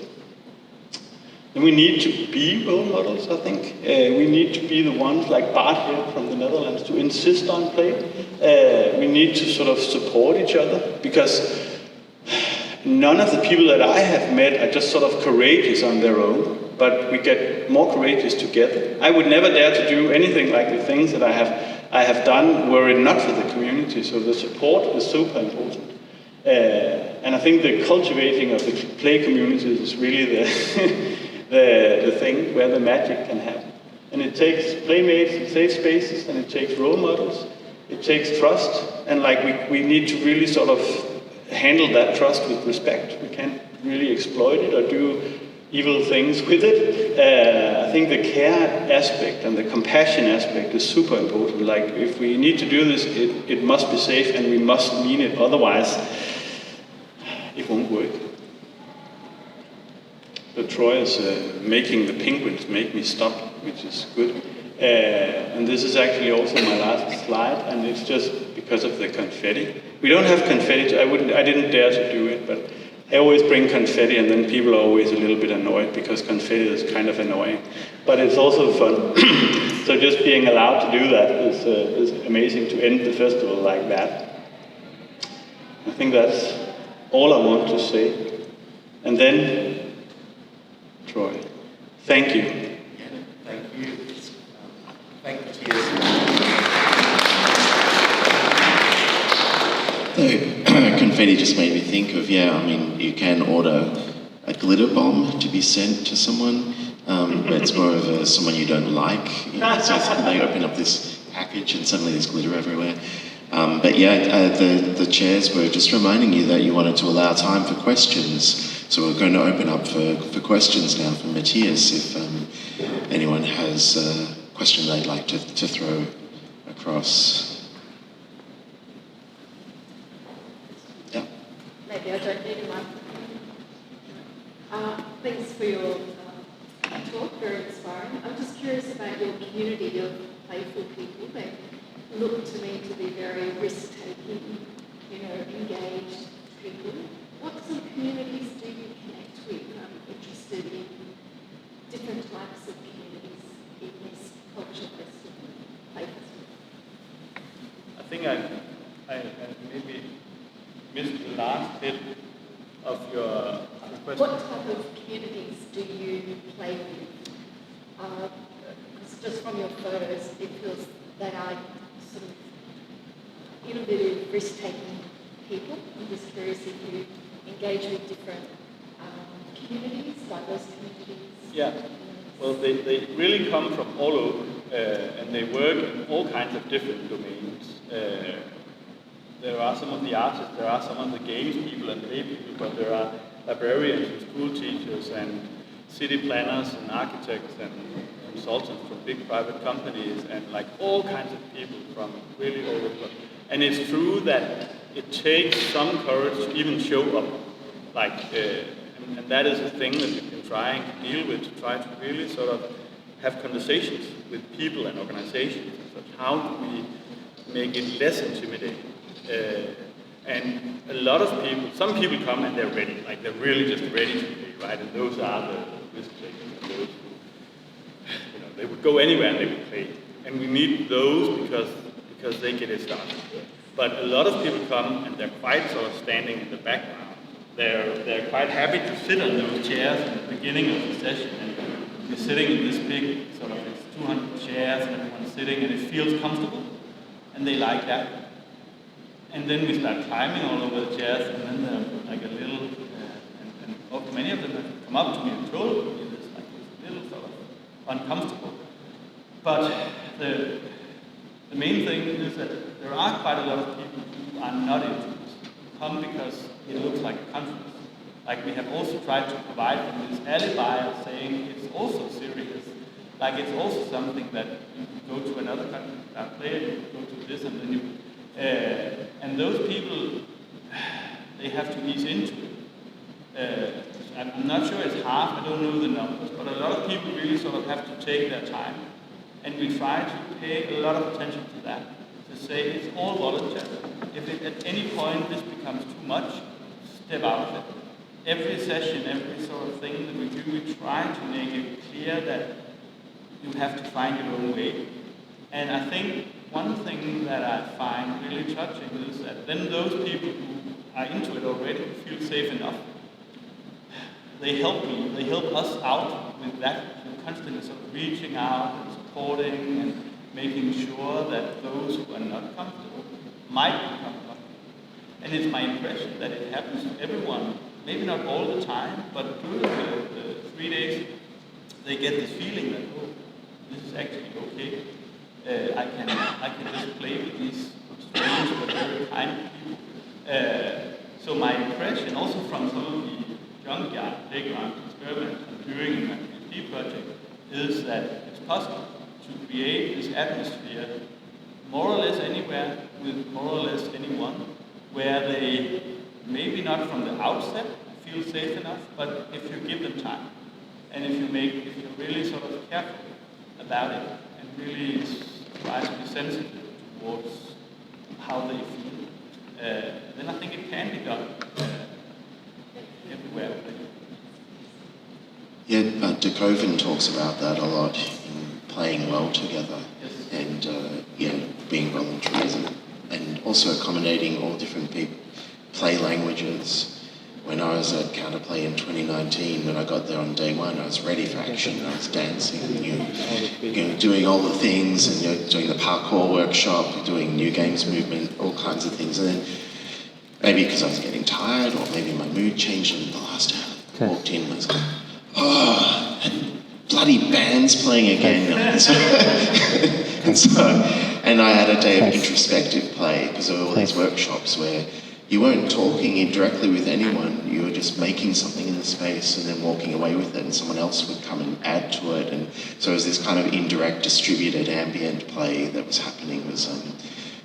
And we need to be role models, I think. We need to be the ones like Bart here from the Netherlands to insist on play. We need to sort of support each other, because none of the people that I have met are just sort of courageous on their own, but we get more courageous together. I would never dare to do anything like the things that I have done were it not for the community, so the support is super important. And I think the cultivating of the play communities is really the thing where the magic can happen. And it takes playmates, it takes spaces, and it takes role models. It takes trust, and like we need to really sort of handle that trust with respect. We can't really exploit it or do evil things with it. I think the care aspect and the compassion aspect is super important. Like, if we need to do this, it must be safe and we must mean it, otherwise it won't work. So Troy is making the penguins make me stop, which is good. And this is actually also my last slide, and it's just because of the confetti. We don't have confetti. I didn't dare to do it, but I always bring confetti, and then people are always a little bit annoyed because confetti is kind of annoying. But it's also fun. So just being allowed to do that is amazing, to end the festival like that. I think that's all I want to say. And then, Troy, thank you. Yeah, thank you. Thank Matthias. So, confetti just made me think of, you can order a glitter bomb to be sent to someone, but it's more of someone you don't like. So they open up this package and suddenly there's glitter everywhere. The chairs were just reminding you that you wanted to allow time for questions. So we're going to open up for questions now from Matthias, if anyone has a question they'd like to throw across. Yeah. Maybe I don't need a mic. Thanks for your talk, very inspiring. I'm just curious about your community of playful people. They look to me to be very risk-taking, engaged people. What sort of communities do you connect with? I'm interested in different types of communities in this culture festival, play festival. I think I maybe missed the last bit of your question. What type of communities do you play with? Because just from your photos, it feels they are sort of innovative, risk-taking people. I'm just curious if you engage with different communities, diverse communities. Yeah, well, they really come from all over, and they work in all kinds of different domains. There are some of the artists, there are some of the games people and play people, but there are librarians and school teachers and city planners and architects and consultants from big private companies and like all kinds of people from really all over. And it's true that it takes some courage to even show up, and that is a thing that we've been trying to deal with, to try to really sort of have conversations with people and organizations. So how do we make it less intimidating? And a lot of people, some people come and they're ready, like they're really just ready to play, right? And those are the risk takers, and those who, they would go anywhere and they would play. And we need those because they get it started. But a lot of people come and they're quite sort of standing in the background. They're quite happy to sit on those chairs at the beginning of the session, and you're sitting in this big sort of, it's 200 chairs and everyone's sitting and it feels comfortable, and they like that. And then we start climbing all over the chairs, and then they're like a little, and many of them have come up to me and told me this, like it's a little sort of uncomfortable. But the main thing is that there are quite a lot of people who are not into this, who come because it looks like a conference. Like we have also tried to provide them this alibi of saying it's also serious. Like it's also something that you can go to another country, play it, you can go to this, and then you. And those people, they have to ease into it. I'm not sure it's half, I don't know the numbers, but a lot of people really sort of have to take their time. And we try to pay a lot of attention to that, to say it's all voluntary. If at any point this becomes too much, step out of it. Every session, every sort of thing that we do, we try to make it clear that you have to find your own way. And I think one thing that I find really touching is that then those people who are into it already, feel safe enough, they help me, they help us out with that, constantly sort of reaching out and supporting and making sure that those who are not comfortable might become comfortable. And it's my impression that it happens to everyone, maybe not all the time, but during the 3 days, they get this feeling that, oh, this is actually okay. I can just play with these strange but very kind people. So my impression, also from some of the junkyard playground experiments I'm doing in my PhD project, is that it's possible to create this atmosphere more or less anywhere with more or less anyone, where they maybe not from the outset feel safe enough, but if you give them time, and if you're really sort of careful about it, and really try to be sensitive towards how they feel, then I think it can be done everywhere. Yeah, De Koven talks about that a lot in playing well together, Yes. and being voluntarism, and also accommodating all different play languages. When I was at CounterPlay in 2019, when I got there on day one, I was ready for action. I was dancing, doing all the things, and doing the parkour workshop, doing new games movement, all kinds of things. And then maybe because I was getting tired, or maybe my mood changed, and the last hour I walked in and I was like, oh, and bloody band's playing again. And I had a day of introspective play because of all these workshops where you weren't talking directly with anyone, you were just making something in the space and then walking away with it, and someone else would come and add to it. And so it was this kind of indirect, distributed, ambient play that was happening. Was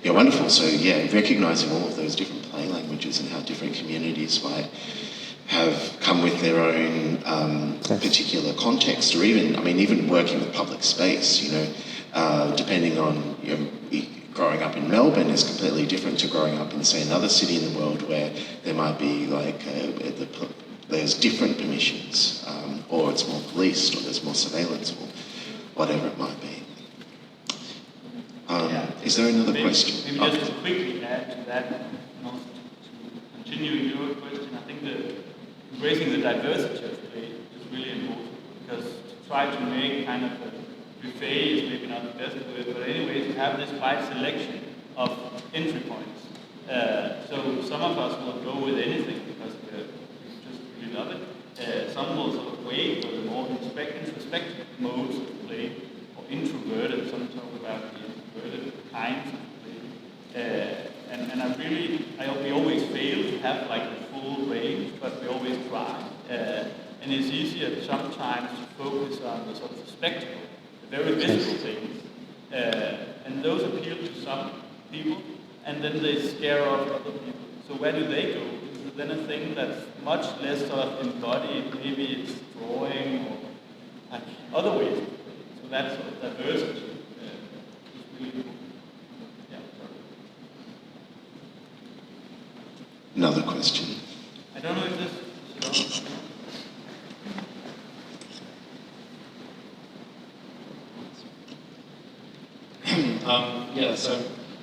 wonderful. So recognizing all of those different play languages and how different communities might have come with their own particular context, or even working with public space, depending on growing up in Melbourne is completely different to growing up in, say, another city in the world where there might be there's different permissions, or it's more policed, or there's more surveillance, or whatever it might be. Is there another question? Maybe just to quickly add to that, and also to continue your question, I think that embracing the diversity of play is really important, because to try to make kind of a buffet is maybe not the best word, but anyway, to have this wide selection of entry points. So some of us will go with anything because we just really love it. Some will sort of wait for the more introspective modes of play, or introverted. Some talk about the introverted kinds of play. We always fail to have like the full range, but we always try. And it's easier sometimes to focus on the sort of spectacle, very visible things, and those appeal to some people, and then they scare off other people. So where do they go? Is it then a thing that's much less sort of embodied? Maybe it's drawing or like other ways. So that sort of diversity is really important. Yeah. Another question. I don't know if this. So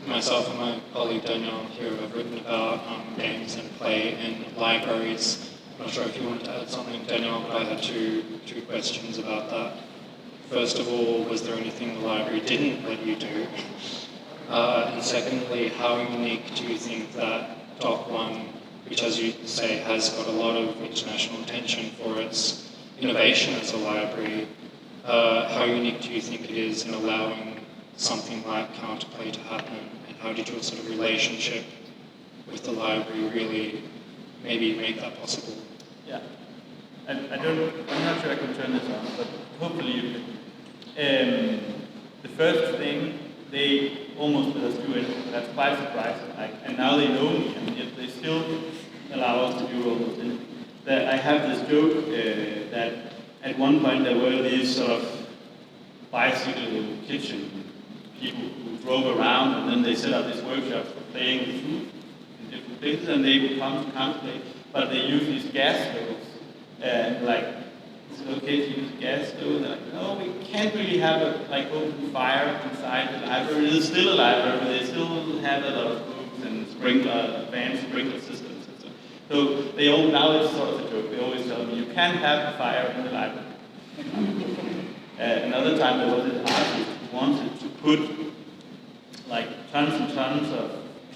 myself and my colleague Daniel here have written about games and play in libraries. I'm not sure if you wanted to add something, Daniel, but I had two questions about that. First of all, was there anything the library didn't let you do? And secondly, how unique do you think that Doc 1, which as you say has got a lot of international attention for its innovation as a library, how unique do you think it is in allowing something like CounterPlay to happen, and how did your sort of relationship with the library really maybe make that possible? Yeah, I'm not sure I can turn this on, but hopefully you can. The first thing, they almost let us do it, that's quite surprising, and now they know me, and yet they still allow us to do almost anything. I have this joke that at one point there were these sort of bicycle kitchen people who drove around, and then they set up these workshops for playing with food in different places, and they would come to CounterPlay, but they use these gas stoves, and like, is it okay to use a gas stove? And they're like, no, we can't really have a open fire inside the library. It is still a library, but they still have a lot of books and advanced sprinkler systems and so So now it's sort of a joke. They always tell me, you can't have a fire in the library. Another time there was an artist who wanted to put like tons and tons of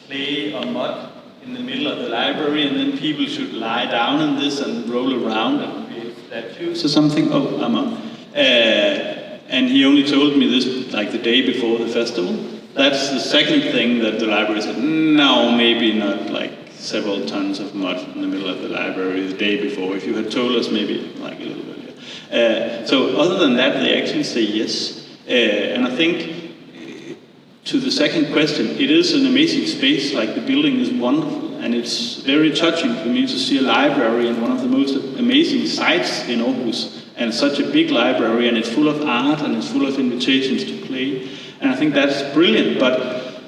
clay or mud in the middle of the library, and then people should lie down in this and roll around and create statues or something. Oh, I'm on. And he only told me this like the day before the festival. That's the second thing that the library said, no, maybe not like several tons of mud in the middle of the library the day before. If you had told us maybe like a little earlier. So other than that, they actually say yes. And I think to the second question, it is an amazing space, like the building is wonderful, and it's very touching for me to see a library in one of the most amazing sites in Aarhus, and such a big library, and it's full of art, and it's full of invitations to play, and I think that's brilliant, but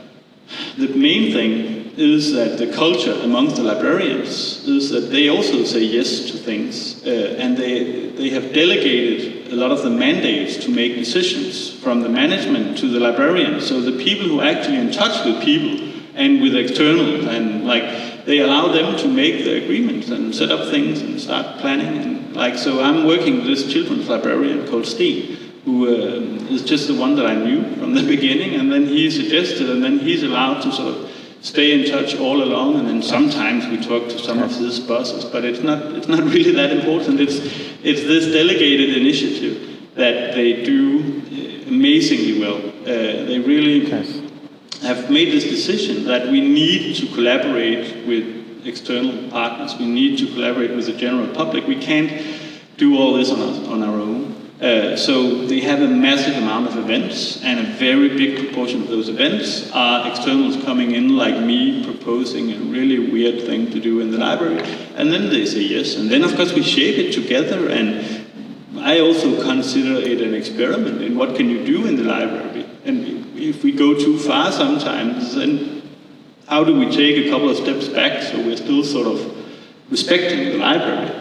the main thing is that the culture amongst the librarians is that they also say yes to things, and they have delegated a lot of the mandates to make decisions from the management to the librarians. So the people who are actually in touch with people and with external, and like they allow them to make the agreements and set up things and start planning. And like, so I'm working with this children's librarian called Steen, who is just the one that I knew from the beginning, and then he suggested, and then he's allowed to sort of stay in touch all along, and then sometimes we talk to some of his bosses, but it's not really that important. It's this delegated initiative that they do amazingly well. They really have made this decision that we need to collaborate with external partners. We need to collaborate with the general public. We can't do all this on our own. So they have a massive amount of events, and a very big proportion of those events are externals coming in, like me, proposing a really weird thing to do in the library, and then they say yes, and then of course we shape it together, and I also consider it an experiment in what can you do in the library, and if we go too far sometimes, then how do we take a couple of steps back so we're still sort of respecting the library?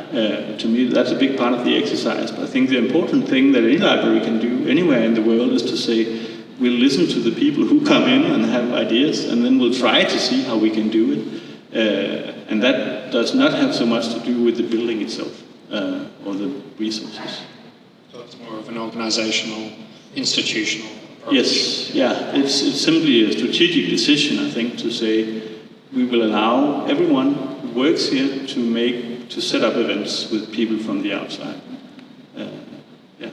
To me, that's a big part of the exercise. But I think the important thing that any library can do anywhere in the world is to say, we'll listen to the people who come in and have ideas, and then we'll try to see how we can do it. And that does not have so much to do with the building itself or the resources. So it's more of an organizational, institutional approach. Yes, yeah. It's simply a strategic decision, I think, to say we will allow everyone who works here to set up events with people from the outside. Yeah,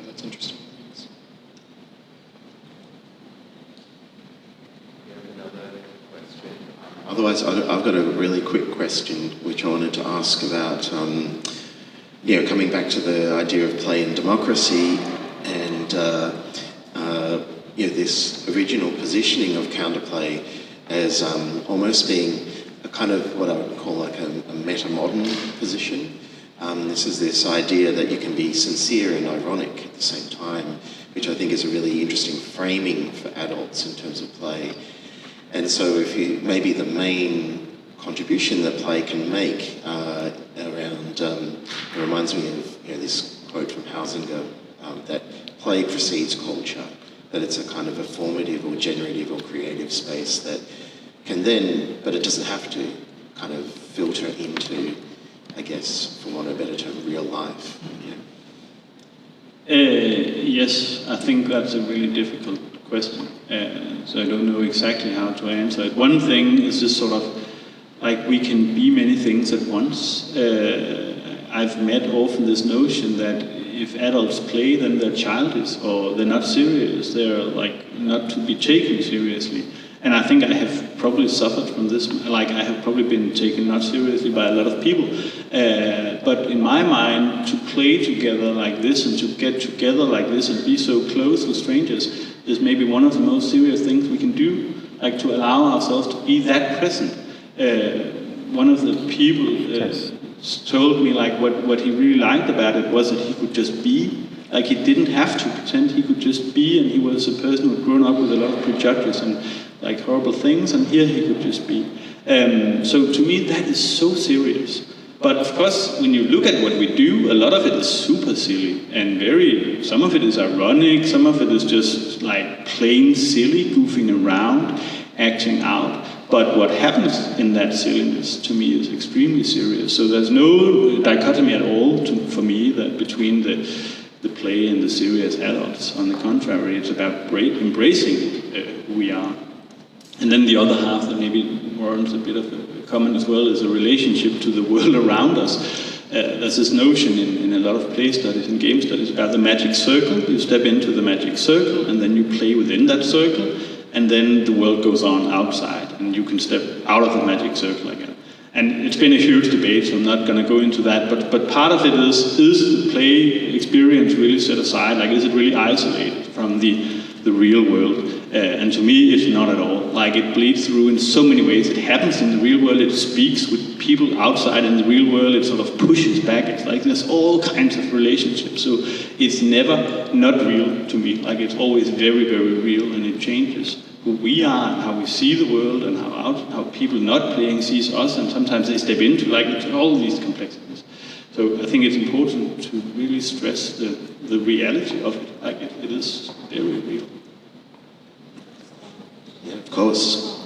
that's interesting. Thanks. Another question. Otherwise, I've got a really quick question which I wanted to ask about, coming back to the idea of play and democracy, and this original positioning of CounterPlay as almost being a kind of what I would call like a meta-modern position. This is this idea that you can be sincere and ironic at the same time, which I think is a really interesting framing for adults in terms of play. And so maybe the main contribution that play can make around, it reminds me of this quote from Hausinger, that play precedes culture, that it's a kind of a formative or generative or creative space that can then, but it doesn't have to, kind of filter into, I guess, for want of a better term, real life. Yes, I think that's a really difficult question. So I don't know exactly how to answer it. One thing is just sort of like we can be many things at once. I've met often this notion that if adults play, then they're childish or they're not serious. They're like not to be taken seriously. And I think I have probably suffered from this, like I have probably been taken not seriously by a lot of people. But in my mind, to play together like this and to get together like this and be so close with strangers is maybe one of the most serious things we can do, like to allow ourselves to be that present. One of the people told me like what he really liked about it was that he could just be. Like he didn't have to pretend, he could just be, and he was a person who had grown up with a lot of prejudice and like horrible things, and here he could just be. So to me that is so serious. But of course, when you look at what we do, a lot of it is super silly and some of it is ironic, some of it is just like plain silly, goofing around, acting out. But what happens in that silliness, to me, is extremely serious. So there's no dichotomy at all for me that between the play and the serious adults. On the contrary, it's about embracing who we are. And then the other half that maybe warrants a bit of a comment as well is a relationship to the world around us. There's this notion in a lot of play studies and game studies about the magic circle. You step into the magic circle and then you play within that circle, and then the world goes on outside and you can step out of the magic circle again. And it's been a huge debate, so I'm not going to go into that, but part of it is the play experience really set aside? Like, is it really isolated from the real world? And to me, it's not at all. Like, it bleeds through in so many ways. It happens in the real world, it speaks with people outside in the real world, it sort of pushes back. It's like there's all kinds of relationships. So it's never not real to me. Like, it's always very, very real, and it changes who we are and how we see the world and how people not playing sees us, and sometimes they step into like all these complexities. So I think it's important to really stress the reality of it. Like, it is very real. Yeah, of course.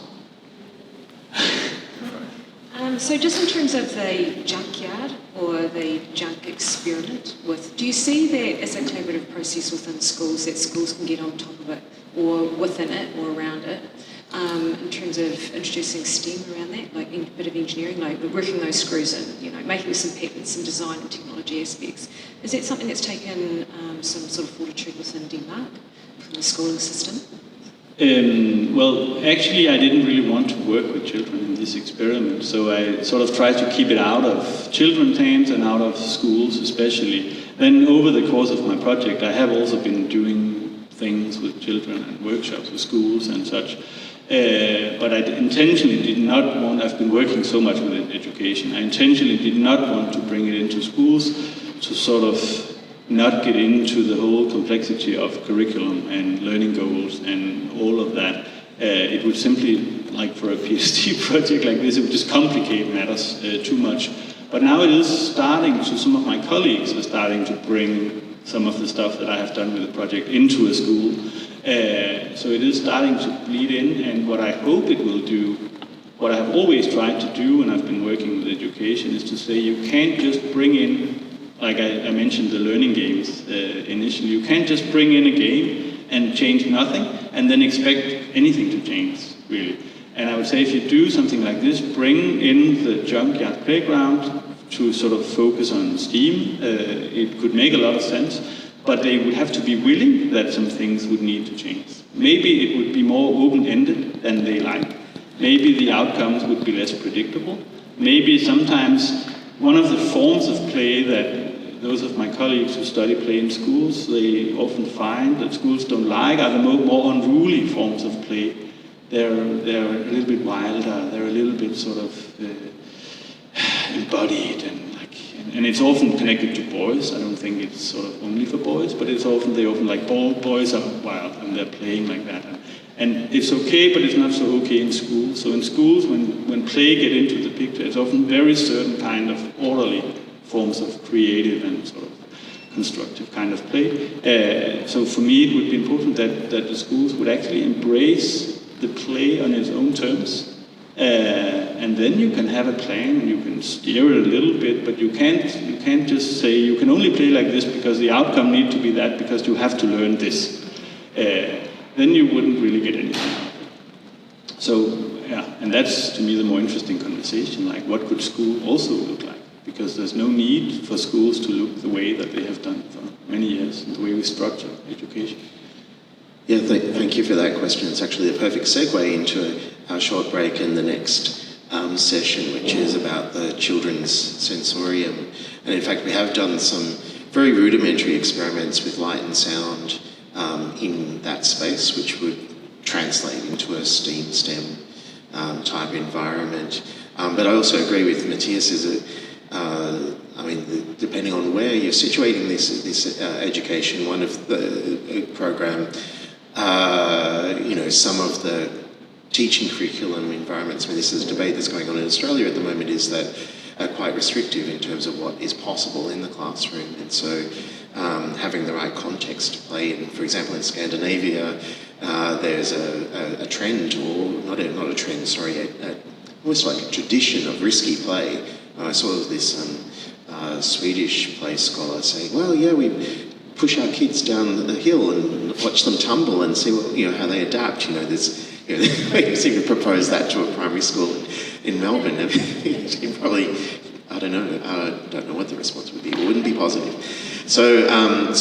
So just in terms of the junkyard or the junk experiment, do you see that as a collaborative process within schools, that schools can get on top of it or within it or around it, in terms of introducing STEM around that, like a bit of engineering, like working those screws in, making some patents, some design and technology aspects? Is that something that's taken some sort of fortitude within Denmark from the schooling system? Well, actually, I didn't really want to work with children in this experiment, so I sort of tried to keep it out of children's hands and out of schools especially. Then over the course of my project, I have also been doing things with children and workshops with schools and such. But I intentionally did not want, I've been working so much with education, I intentionally did not want to bring it into schools to sort of not get into the whole complexity of curriculum and learning goals and all of that. It would simply, like for a PhD project like this, it would just complicate matters too much. But now it is starting to, some of my colleagues are starting to bring some of the stuff that I have done with the project into a school. So it is starting to bleed in, and what I hope it will do, what I have always tried to do when I've been working with education, is to say you can't just bring in, like I mentioned the learning games initially, you can't just bring in a game and change nothing and then expect anything to change, really. And I would say if you do something like this, bring in the junkyard playground to sort of focus on STEAM, it could make a lot of sense, but they would have to be willing that some things would need to change. Maybe it would be more open-ended than they like. Maybe the outcomes would be less predictable. Maybe sometimes one of the forms of play that those of my colleagues who study play in schools, they often find that schools don't like are the more unruly forms of play. They're a little bit wilder, they're a little bit sort of embodied, and it's often connected to boys. I don't think it's sort of only for boys, but they often like boys are wild and they're playing like that. And it's okay, but it's not so okay in schools. So in schools, when play get into the picture, it's often very certain kind of orderly forms of creative and sort of constructive kind of play. So for me, it would be important that the schools would actually embrace the play on its own terms. And then you can have a plan and you can steer it a little bit, but you can't just say you can only play like this because the outcome needs to be that because you have to learn this. Then you wouldn't really get anything out of it. So yeah, and that's to me the more interesting conversation, like what could school also look like? Because there's no need for schools to look the way that they have done for many years, and the way we structure education. Yeah, thank you for that question. It's actually a perfect segue into our short break in the next session, which is about the children's sensorium. And in fact, we have done some very rudimentary experiments with light and sound in that space, which would translate into a STEM type environment. But I also agree with Matthias, is that depending on where you're situating this education, one of the program, some of the teaching curriculum environments, this is a debate that's going on in Australia at the moment, is that are quite restrictive in terms of what is possible in the classroom. And so having the right context to play in, for example, in Scandinavia, there's a trend, or not a trend, sorry, almost like a tradition of risky play. I saw this Swedish play scholar saying, well, yeah, we push our kids down the hill and watch them tumble and see what, how they adapt. There's, we seem to propose that to a primary school in Melbourne. You probably, I don't know what the response would be. It wouldn't be positive. So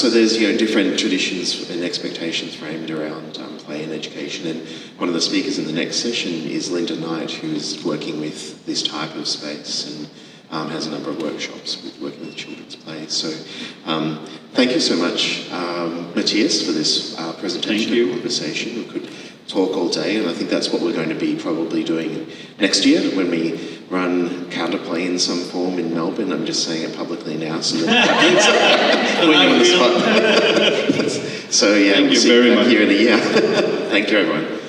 there's different traditions and expectations framed around play and education. And one of the speakers in the next session is Linda Knight, who's working with this type of space and has a number of workshops with working with children's play. So thank you so much, Matthias, for this presentation and conversation. We could talk all day, and I think that's what we're going to be probably doing next year when we run CounterPlay in some form in Melbourne. I'm just saying it publicly now, so that happens. So yeah, thank you see very you much here in a year. Thank you, everyone.